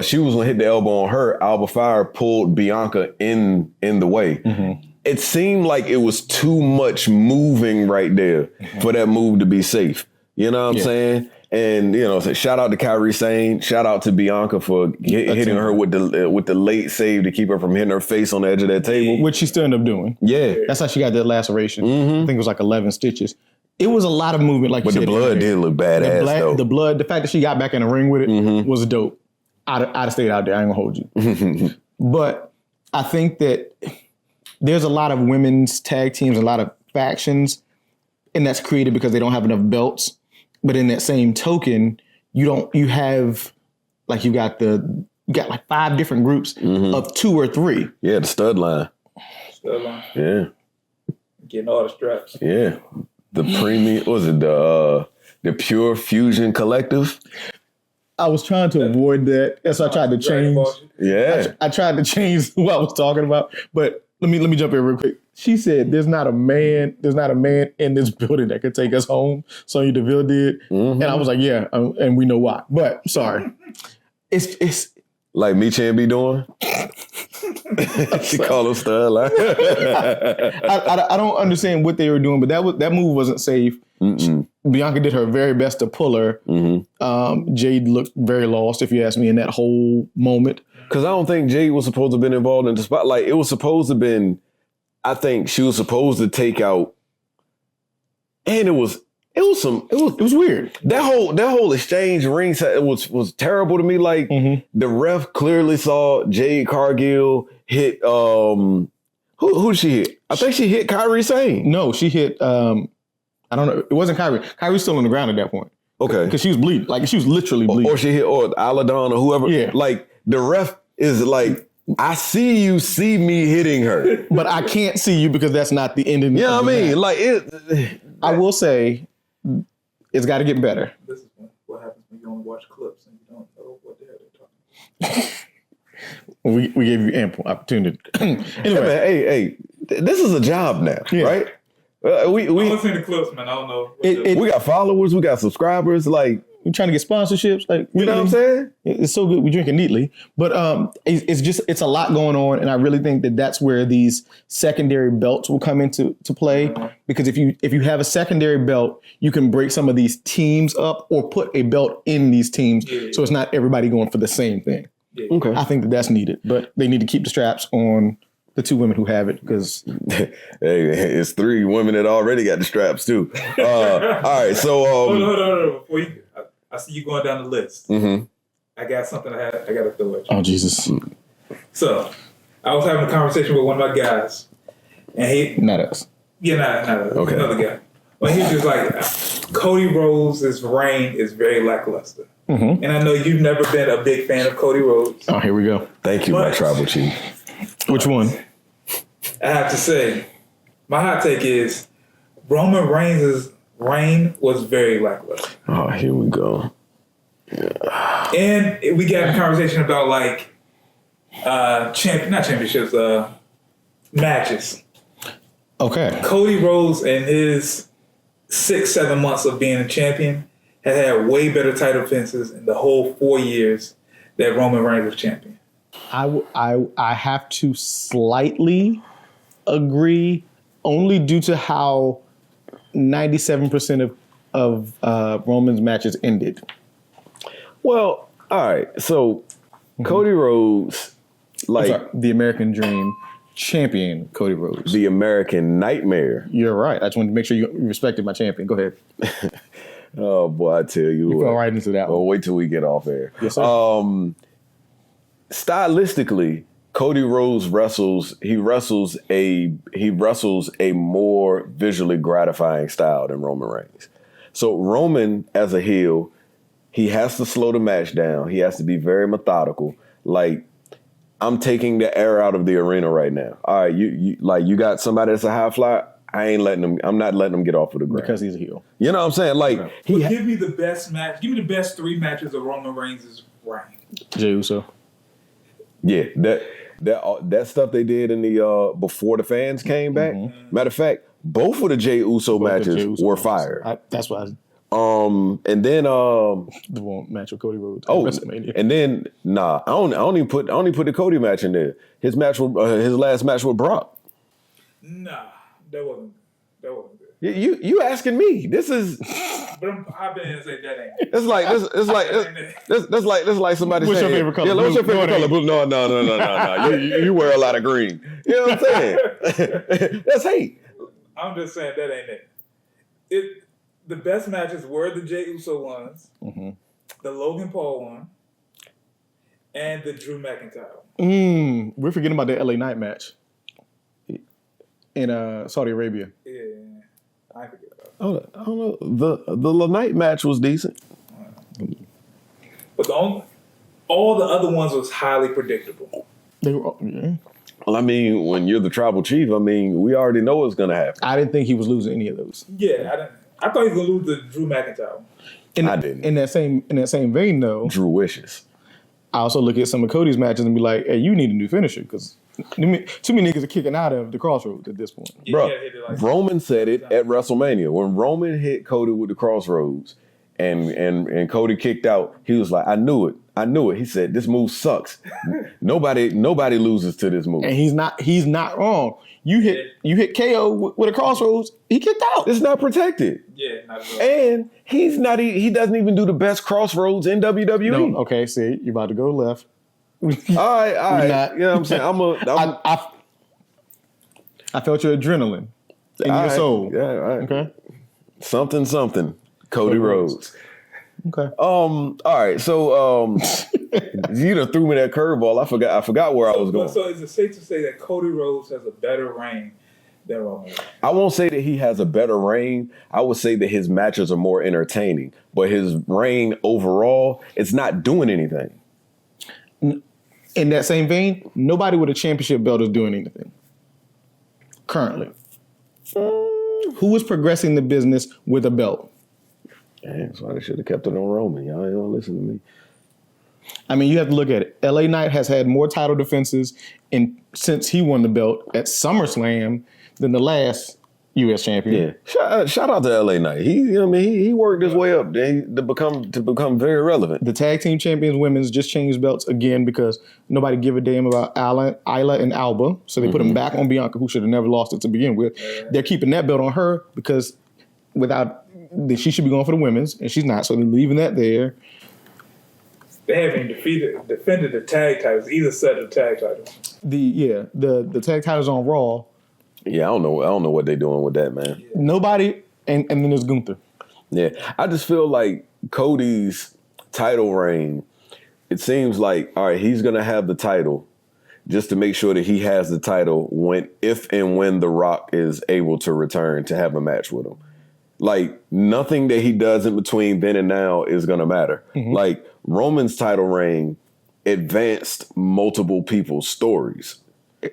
She was gonna hit the elbow on her. Alba Fire pulled Bianca in the way. Mm-hmm. It seemed like it was too much moving right there for that move to be safe. You know what I'm saying? And shout out to Kairi Sane. Shout out to Bianca for hitting her with the late save to keep her from hitting her face on the edge of that table, which she still ended up doing. Yeah, that's how she got that laceration. Mm-hmm. I think it was like 11 stitches. It was a lot of movement, like. But the blood did look badass, though. The blood, the fact that she got back in the ring with it was dope. I'd have stayed out there. I ain't gonna hold you. But I think that there's a lot of women's tag teams, a lot of factions, and that's created because they don't have enough belts. But in that same token, you have like you got like 5 different groups of 2 or 3. Yeah, the stud line. Yeah. Getting all the straps. Yeah. The premium, what was it the Pure Fusion Collective? I was trying to avoid that. That's why I tried to change. Yeah. I tried to change what I was talking about. But let me jump in real quick. She said there's not a man in this building that could take us home. Sonya Deville did. Mm-hmm. And I was like, yeah, and we know why. But sorry. It's like Michi be doing. She called him stud line. I don't understand what they were doing, but that move wasn't safe. Bianca did her very best to pull her. Jade looked very lost, if you ask me, in that whole moment. Because I don't think Jade was supposed to have been involved in the spot. Like, it was supposed to have been, I think she was supposed to take out, and it was weird. That whole exchange ring set was terrible to me. Like, the ref clearly saw Jade Cargill hit, who did she hit? I think she hit Kyrie Sane. No, she hit, I don't know. It wasn't Kyrie. Kyrie's still on the ground at that point. Okay. Because she was bleeding. Like, she was literally bleeding. Or she hit, or Aladon or whoever. Yeah. Like, the ref is like, I see you see me hitting her. But I can't see you because that's not the ending. Yeah, of I the mean, match. like, it. I will say, it's got to get better. This is what happens when you only watch clips and you don't know what the hell they're talking about. We gave you ample opportunity. Anyway. Hey, this is a job now, right? I'm listening to clips, man. I don't know. We got followers, we got subscribers, like, we're trying to get sponsorships. Like, you know what I'm saying? It's so good. We drink it neatly. But it's a lot going on. And I really think that that's where these secondary belts will come into play. Because if you have a secondary belt, you can break some of these teams up or put a belt in these teams. So it's not everybody going for the same thing. Yeah. Okay. I think that's needed. But they need to keep the straps on the two women who have it, because hey, it's 3 women that already got the straps too. All right, so hold on. Before I see you going down the list. I got something I got to throw at you. Oh Jesus! So I was having a conversation with one of my guys, and he Not us. not Okay. another guy. But he was just like, Cody Rhodes' reign is very lackluster. And I know you've never been a big fan of Cody Rhodes. Oh, here we go. thank you, my tribal chief. Which one? I have to say, my hot take is Roman Reigns' reign was very lackluster. Oh, here we go. And we got a conversation about like not championships, matches. Okay. Cody Rhodes in his 6-7 months of being a champion had way better title defenses in the whole 4 years that Roman Reigns was champion. I have to slightly agree, only due to how 97% of Roman's matches ended. Well, all right, so Cody Rhodes, like, Sorry, the American Dream champion, Cody Rhodes. the American Nightmare. You're right. I just wanted to make sure you respected my champion. Go ahead. Oh boy, I tell you, You what. fell right into that Oh, one. wait till we get off air. Yes, sir. Stylistically, Cody Rhodes wrestles a more visually gratifying style than Roman Reigns. So Roman, as a heel, he has to slow the match down. He has to be very methodical. Like, I'm taking the air out of the arena right now. All right, you got somebody that's a high flyer. I'm not letting him get off of the ground. Because he's a heel. You know what I'm saying? Like, Give me the best match. Give me the best 3 matches of Roman Reigns' reign. Jey Uso. yeah, that stuff they did in the before the fans came back. Matter of fact, both of the Jey Uso matches were fire. That's why And then the one match with Cody Rhodes. oh, WrestleMania. and then I only put the Cody match in there. His last match with Brock. Nah, that wasn't good. You asking me? This is. But I've been in and say that ain't it. It's like somebody What's your saying, favorite color? Yeah, what's your Blue. favorite color? Blue. No. You wear a lot of green. You know what I'm saying? That's hate. I'm just saying that ain't it. The best matches were the Jey Uso ones, the Logan Paul one, and the Drew McIntyre one. We're forgetting about the LA Knight match in Saudi Arabia. Yeah, I forget about it. Oh, I don't know. The night match was decent. But all the other ones was highly predictable. They were, yeah. Well, I mean, when you're the tribal chief, I mean, we already know what's going to happen. I didn't think he was losing any of those. Yeah, I thought he was gonna lose the Drew McIntyre one. I didn't. In that same vein, though, Drew wishes. I also look at some of Cody's matches and be like, "Hey, you need a new finisher because too many niggas are kicking out of the crossroads at this point." Yeah, Bro, hit it like Roman said it at WrestleMania. When Roman hit Cody with the crossroads and Cody kicked out, he was like, I knew it. He said, this move sucks. Nobody loses to this move. And he's not wrong. You hit KO with a crossroads, he kicked out. It's not protected. yeah, not at all. And he doesn't even do the best crossroads in WWE. No, okay, see, you're about to go left. right. not. You know what I'm saying? I felt your adrenaline in your soul. Yeah, all right. Okay. Something. Cody Rhodes. Okay. All right. So you done threw me that curveball. I forgot where I was going. So is it safe to say that Cody Rhodes has a better reign than Roman Reigns? I won't say that he has a better reign. I would say that his matches are more entertaining. But his reign overall, it's not doing anything. In that same vein, nobody with a championship belt is doing anything currently. Who is progressing the business with a belt? Dang, so I should have kept it on Roman. Y'all ain't gonna listen to me. I mean, you have to look at it. LA Knight has had more title defenses since he won the belt at SummerSlam than the last U.S. champion. Yeah, shout out to LA Knight. He worked his way up to become very relevant. The tag team champions women's just changed belts again because nobody give a damn about Isla and Alba, so they put them back on Bianca, who should have never lost it to begin with. They're keeping that belt on her because she should be going for the women's, and she's not, so they're leaving that there. They haven't defended the tag titles, either set of tag titles. The tag titles on Raw. Yeah, I don't know what they're doing with that, man. Nobody, and then there's Gunther. Yeah, I just feel like Cody's title reign, it seems like, all right, he's going to have the title just to make sure that he has the title if and when The Rock is able to return to have a match with him. Like, nothing that he does in between then and now is going to matter. Like, Roman's title reign advanced multiple people's stories.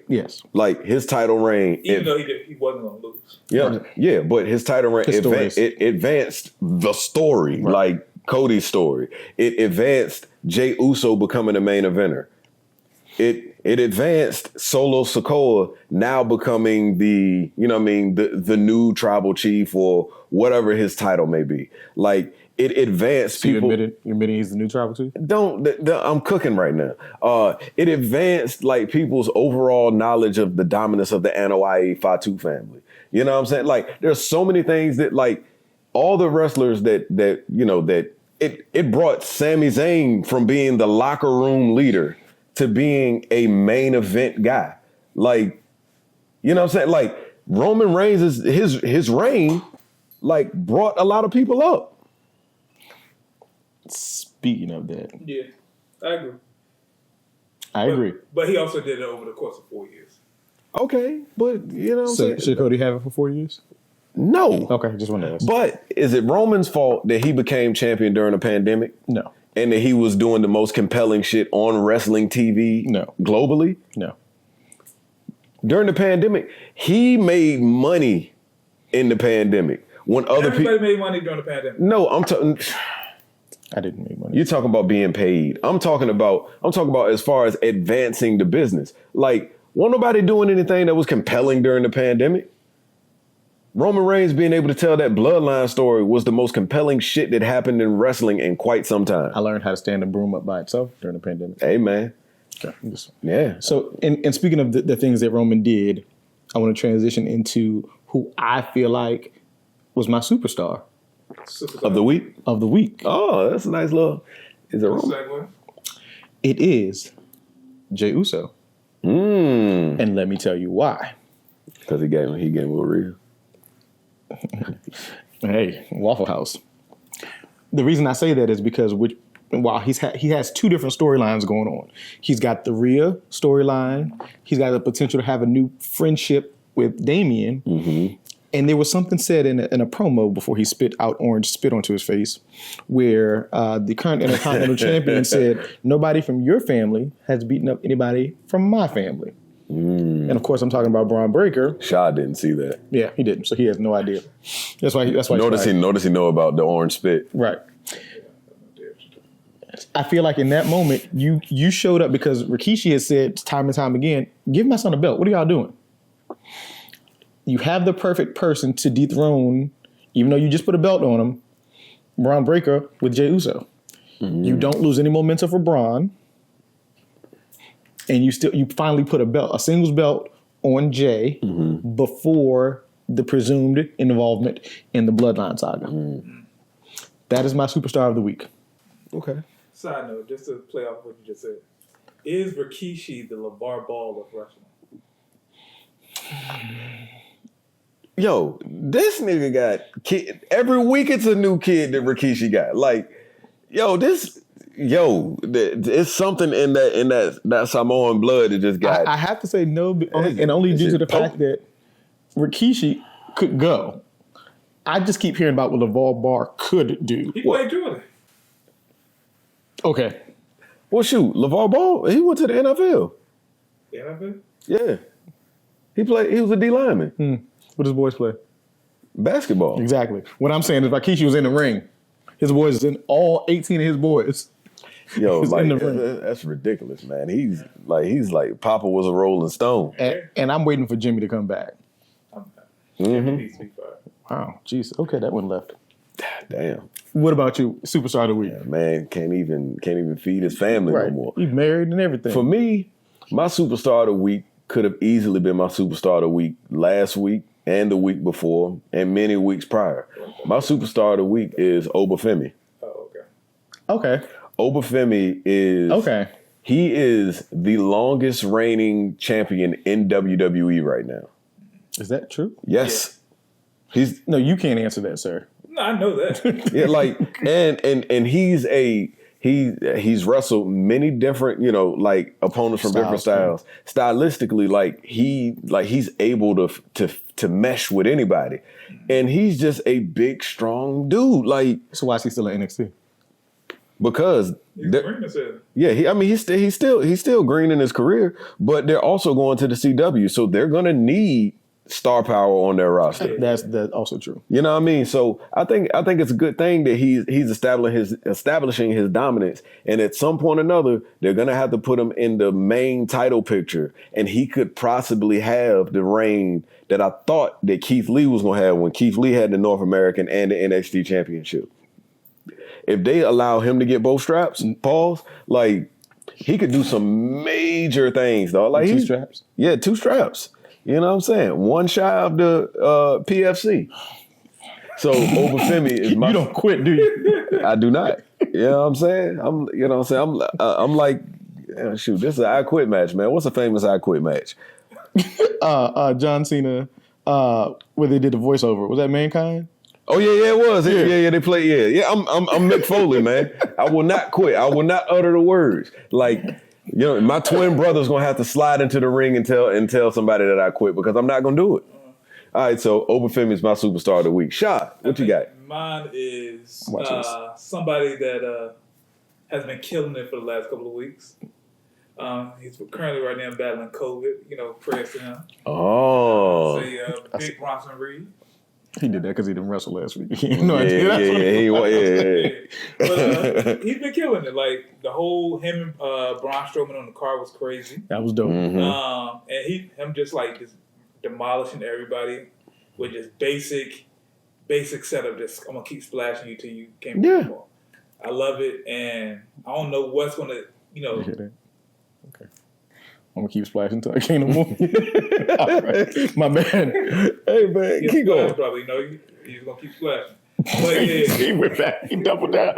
Yes. Like, his title reign... Even though he wasn't going to lose. Yeah, but his title reign advanced the story, like Cody's story. It advanced Jey Uso becoming a main eventer. It advanced Solo Sikoa now becoming the new tribal chief or whatever his title may be. Like, it advanced people. You're admitting he's the new tribal chief? I'm cooking right now. It advanced like people's overall knowledge of the dominance of the Anoa'i Fatu family. You know what I'm saying? Like, there's so many things that, like, all the wrestlers that it brought Sami Zayn from being the locker room leader to being a main event guy. Like, you know what I'm saying? Like, Roman Reigns his reign, like, brought a lot of people up. Speaking of that. Yeah, I agree. I agree. But he also did it over the course of 4 years. Okay, but you know what I'm saying? Should Cody have it for 4 years? No. Okay, just wanted to ask. But is it Roman's fault that he became champion during a pandemic? No. And that he was doing the most compelling shit on wrestling TV globally? No. During the pandemic, he made money in the pandemic. When other people... Everybody made money during the pandemic. No, I'm talking... I didn't make money. You're talking about being paid. I'm talking about as far as advancing the business. Like, wasn't nobody doing anything that was compelling during the pandemic? Roman Reigns being able to tell that bloodline story was the most compelling shit that happened in wrestling in quite some time. I learned how to stand a broom up by itself during the pandemic. Hey, man. Okay. Yeah. So, and speaking of the things that Roman did, I want to transition into who I feel like was my superstar. Of the week? Of the week. Oh, that's a nice little... Is it Roman? It is Jey Uso. And let me tell you why. Because he gave him a real. Hey, Waffle House. The reason I say that is because while he has two different storylines going on. He's got the Rhea storyline. He's got the potential to have a new friendship with Damian. And there was something said in a promo before he spit out orange spit onto his face, where the current Intercontinental Champion said, "Nobody from your family has beaten up anybody from my family." And of course, I'm talking about Braun Breaker. Shaw didn't see that. Yeah, he didn't, so he has no idea. That's why. Notice he know about the orange spit. Right. I feel like in that moment, you showed up because Rikishi has said time and time again, "Give my son a belt. What are y'all doing?" You have the perfect person to dethrone, even though you just put a belt on him, Braun Breaker with Jey Uso. You don't lose any momentum for Braun, and you finally put a singles belt on Jey before the presumed involvement in the Bloodline saga. That is my superstar of the week. Okay. Side note, just to play off what you just said. Is Rikishi the LeVar Ball of wrestling? Yo, this nigga got kid. Every week it's a new kid that Rikishi got. Like, it's something in that Samoan blood that just got. I have to say no, only due to the fact that Rikishi could go. I just keep hearing about what LeVar Ball could do. He played Jordan. Okay. Well, shoot, LeVar Ball, he went to the NFL. The NFL? Yeah. He was a D lineman. What does boys play? Basketball. Exactly. What I'm saying is Rikishi was in the ring. His boys is in all 18 of his boys. Yo, like in the ring. That's ridiculous, man. He's like Papa was a Rolling Stone. And I'm waiting for Jimmy to come back. Mm-hmm. Wow, jeez. Okay, that one left. Damn. What about you, Superstar of the Week? Yeah, man, can't even feed his family no more. He's married and everything. For me, my Superstar of the Week could have easily been my Superstar of the Week last week and the week before and many weeks prior. My Superstar of the Week is Obafemi. Oh, okay. Okay. Obafemi is he is the longest reigning champion in WWE right now. Is that true? Yes. Yeah. No, you can't answer that, sir. No, I know that. Yeah, like and he's wrestled many different, like opponents from different styles. Stylistically, he's able to mesh with anybody. And he's just a big, strong dude. Like, so why is he still in NXT? Because he's still green in his career, but they're also going to the CW, so they're gonna need star power on their roster. That's also true. You know what I mean? So I think it's a good thing that he's establishing his dominance, and at some point or another, they're gonna have to put him in the main title picture, and he could possibly have the reign that I thought that Keith Lee was gonna have when Keith Lee had the North American and the NXT championship. If they allow him to get both straps, pause, like he could do some major things, though. Like 2 straps? Yeah, 2 straps. You know what I'm saying? One shy of the PFC. So Obafemi is my. You don't quit, do you? I do not. You know what I'm saying? I'm like, shoot, this is an I Quit match, man. What's a famous I Quit match? John Cena, where they did the voiceover. Was that Mankind? Oh yeah, it was. Yeah, they played. Yeah. I'm Mick Foley, man. I will not quit. I will not utter the words. Like, my twin brother's gonna have to slide into the ring and tell somebody that I quit because I'm not gonna do it. All right, so Obafemi is my Superstar of the Week. Sha, what you got? Mine is somebody that has been killing it for the last couple of weeks. He's currently right now battling COVID. Prayers to him. Oh, Big Bronson Reed. He did that because he didn't wrestle last week. Yeah. But he's been killing it. Like the whole him and Braun Strowman on the car was crazy. That was dope. Mm-hmm. And him just demolishing everybody with just basic setup. Just I'm gonna keep splashing you till you can't move anymore. I love it, and I don't know what's gonna Okay. I'm gonna keep splashing until I can't no more. All right. My man. Hey man, keep going. Probably he's gonna keep splashing. But yeah, he went back. He doubled down.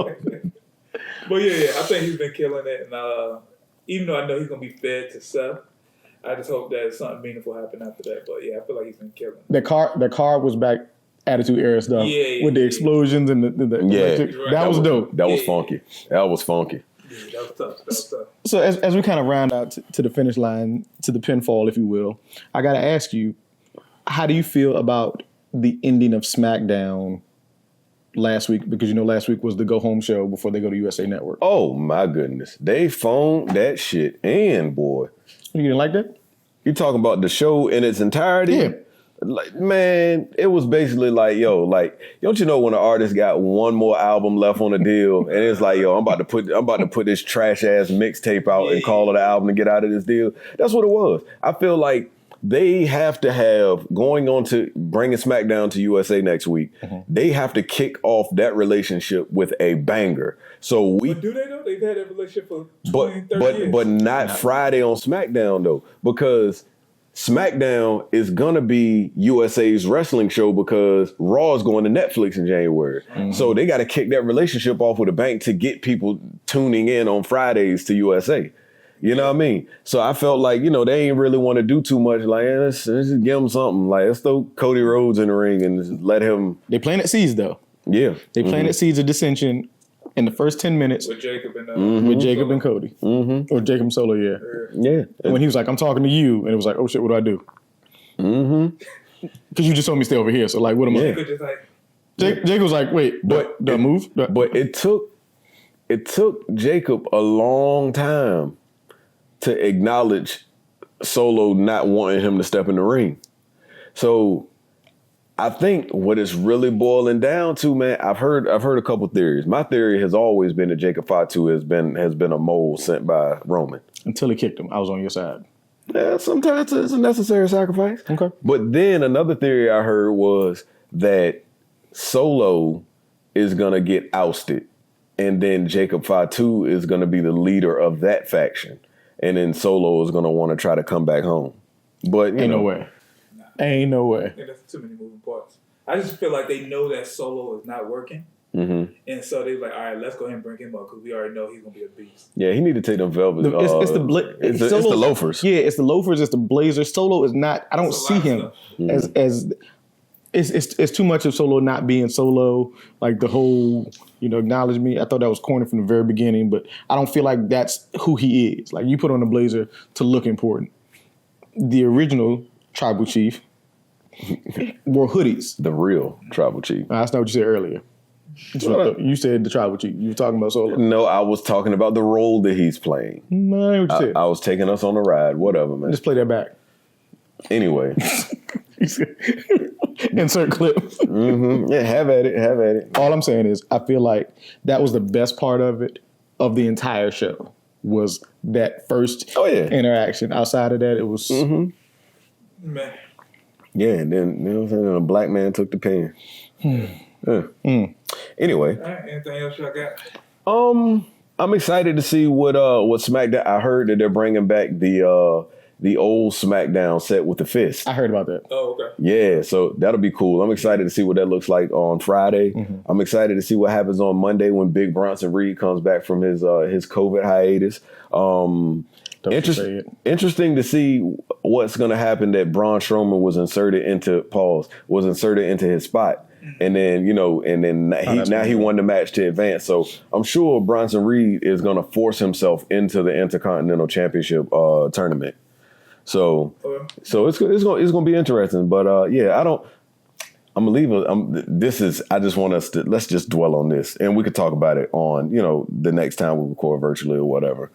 But yeah, I think he's been killing it, and even though I know he's gonna be fed to Seth, I just hope that something meaningful happened after that. But yeah, I feel like he's been killing it. The car was back Attitude Era stuff with the explosions and the electric. Right. That was dope. That was funky. That was funky. Yeah, that was tough. So as we kind of round out to the finish line, to the pinfall, if you will, I got to ask you, how do you feel about the ending of SmackDown last week? Because last week was the go home show before they go to USA Network. Oh my goodness, they phoned that shit in, boy. You didn't like that? You talking about the show in its entirety? Yeah. Like, man, it was basically like, don't you know when an artist got one more album left on the deal, and it's like, I'm about to put this trash ass mixtape out and call it an album to get out of this deal. That's what it was. I feel like they have to have, going on to bringing SmackDown to USA next week, they have to kick off that relationship with a banger. So But do they though? They've had that relationship for 20, 30 years. But not Friday on SmackDown though, because SmackDown is gonna be USA's wrestling show because Raw is going to Netflix in January. Mm-hmm. So they got to kick that relationship off with a bang to get people tuning in on Fridays to USA. You know what I mean? So I felt like, they ain't really want to do too much. Like, let's just give him something. Like, let's throw Cody Rhodes in the ring and just let him. They planted seeds, though. Yeah. They planted seeds of dissension in the first 10 minutes. With Jacob and Cody. Or Jacob and Solo, yeah. Yeah. And when he was like, I'm talking to you, and it was like, oh shit, what do I do? Because you just told me to stay over here, so like, what am I? Jacob just like, Jacob was like, wait, but do I move? But it took Jacob a long time to acknowledge Solo not wanting him to step in the ring. So I think what it's really boiling down to, man, I've heard a couple theories. My theory has always been that Jacob Fatu has been a mole sent by Roman. Until he kicked him. I was on your side. Yeah, sometimes it's a necessary sacrifice. Okay. But then another theory I heard was that Solo is going to get ousted, and then Jacob Fatu is going to be the leader of that faction, and then Solo is going to want to try to come back home. But Ain't no way. Ain't no way. Yeah, that's too many moving parts. I just feel like they know that Solo is not working. And so they're like, all right, let's go ahead and bring him up because we already know he's going to be a beast. Yeah, he need to take them velvet. It's the loafers. Yeah, it's the loafers. It's the blazers. Solo is not. I don't see him as it's too much of Solo not being Solo. Like the whole, acknowledge me. I thought that was corny from the very beginning, but I don't feel like that's who he is. Like you put on a blazer to look important. The original tribal chief wore hoodies. The real tribal chief. That's not what you said earlier. You said the tribal chief. You were talking about Solo. No, I was talking about the role that he's playing. I was taking us on a ride. Whatever, man. Just play that back. Anyway. Insert clip. Yeah, have at it. All I'm saying is I feel like that was the best part of it, of the entire show, was that first interaction. Outside of that, it was... Man. Yeah, and then a black man took the pen. Anyway, anything else y'all got? I'm excited to see what SmackDown. I heard that they're bringing back the old SmackDown set with the fist. I heard about that. Oh, okay. Yeah, so that'll be cool. I'm excited to see what that looks like on Friday. I'm excited to see what happens on Monday when Big Bronson Reed comes back from his COVID hiatus. Interesting to see what's going to happen that Braun Strowman was inserted into his spot. And then, he won the match to advance. So I'm sure Bronson Reed is going to force himself into the Intercontinental Championship tournament. So it's going to be interesting. But I'm gonna leave it. I just want us to let's just dwell on this, and we could talk about it on the next time we record virtually or whatever.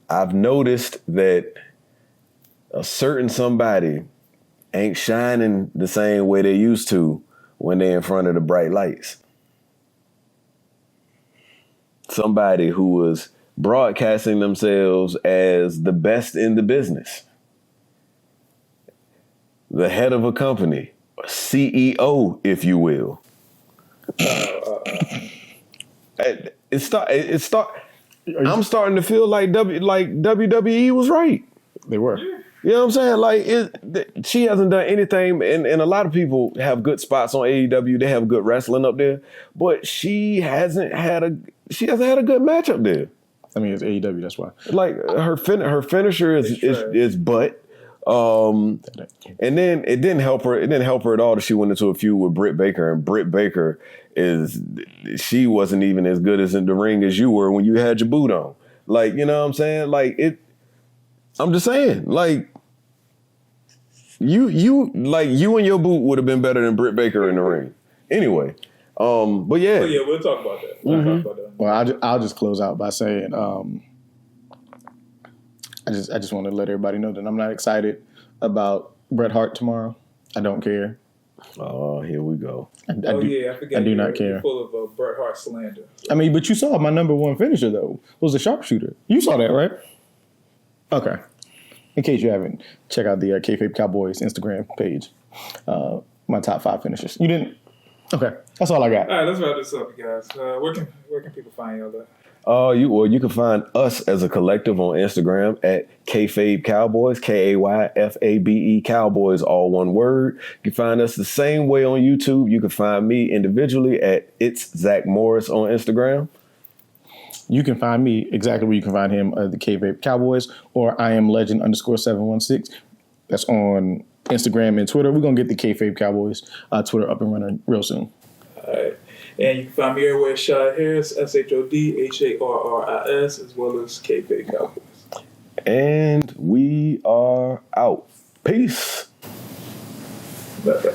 I've noticed that a certain somebody ain't shining the same way they used to when they're in front of the bright lights. Somebody who was broadcasting themselves as the best in the business, the head of a company, CEO, if you will. I'm starting to feel like WWE was right. They were. You know what I'm saying? She hasn't done anything, and a lot of people have good spots on AEW. They have good wrestling up there, but she hasn't had a good match up there. I mean, it's AEW. That's why. Like her finisher is butt. And then it didn't help her. It didn't help her at all that she went into a feud with Britt Baker, and Britt Baker she wasn't even as good as in the ring as you were when you had your boot on. Like, you know what I'm saying? Like I'm just saying, like you and your boot would have been better than Britt Baker in the ring. Anyway, but yeah. We'll talk about that. Well, I'll just close out by saying, I just want to let everybody know that I'm not excited about Bret Hart tomorrow. I don't care. Oh, here we go. I forget. I do not care. Full of Bret Hart slander. I mean, but you saw my number one finisher though was the sharpshooter. You saw that, right? Okay. In case you haven't, check out the Kayfabe Cowboys Instagram page. My top 5 finishers. You didn't? Okay. That's all I got. All right, let's wrap this up, guys. Where can people find y'all at? You can find us as a collective on Instagram at Kayfabe Cowboys, Kayfabe Cowboys, all one word. You can find us the same way on YouTube. You can find me individually at It's Zach Morris on Instagram. You can find me exactly where you can find him at the Kayfabe Cowboys or I am legend _716. That's on Instagram and Twitter. We're going to get the Kayfabe Cowboys Twitter up and running real soon. All right. And you can find me everywhere, Shad Harris, SHODHARRIS, as well as Kayfabe Cowboys. And we are out. Peace. Bye-bye.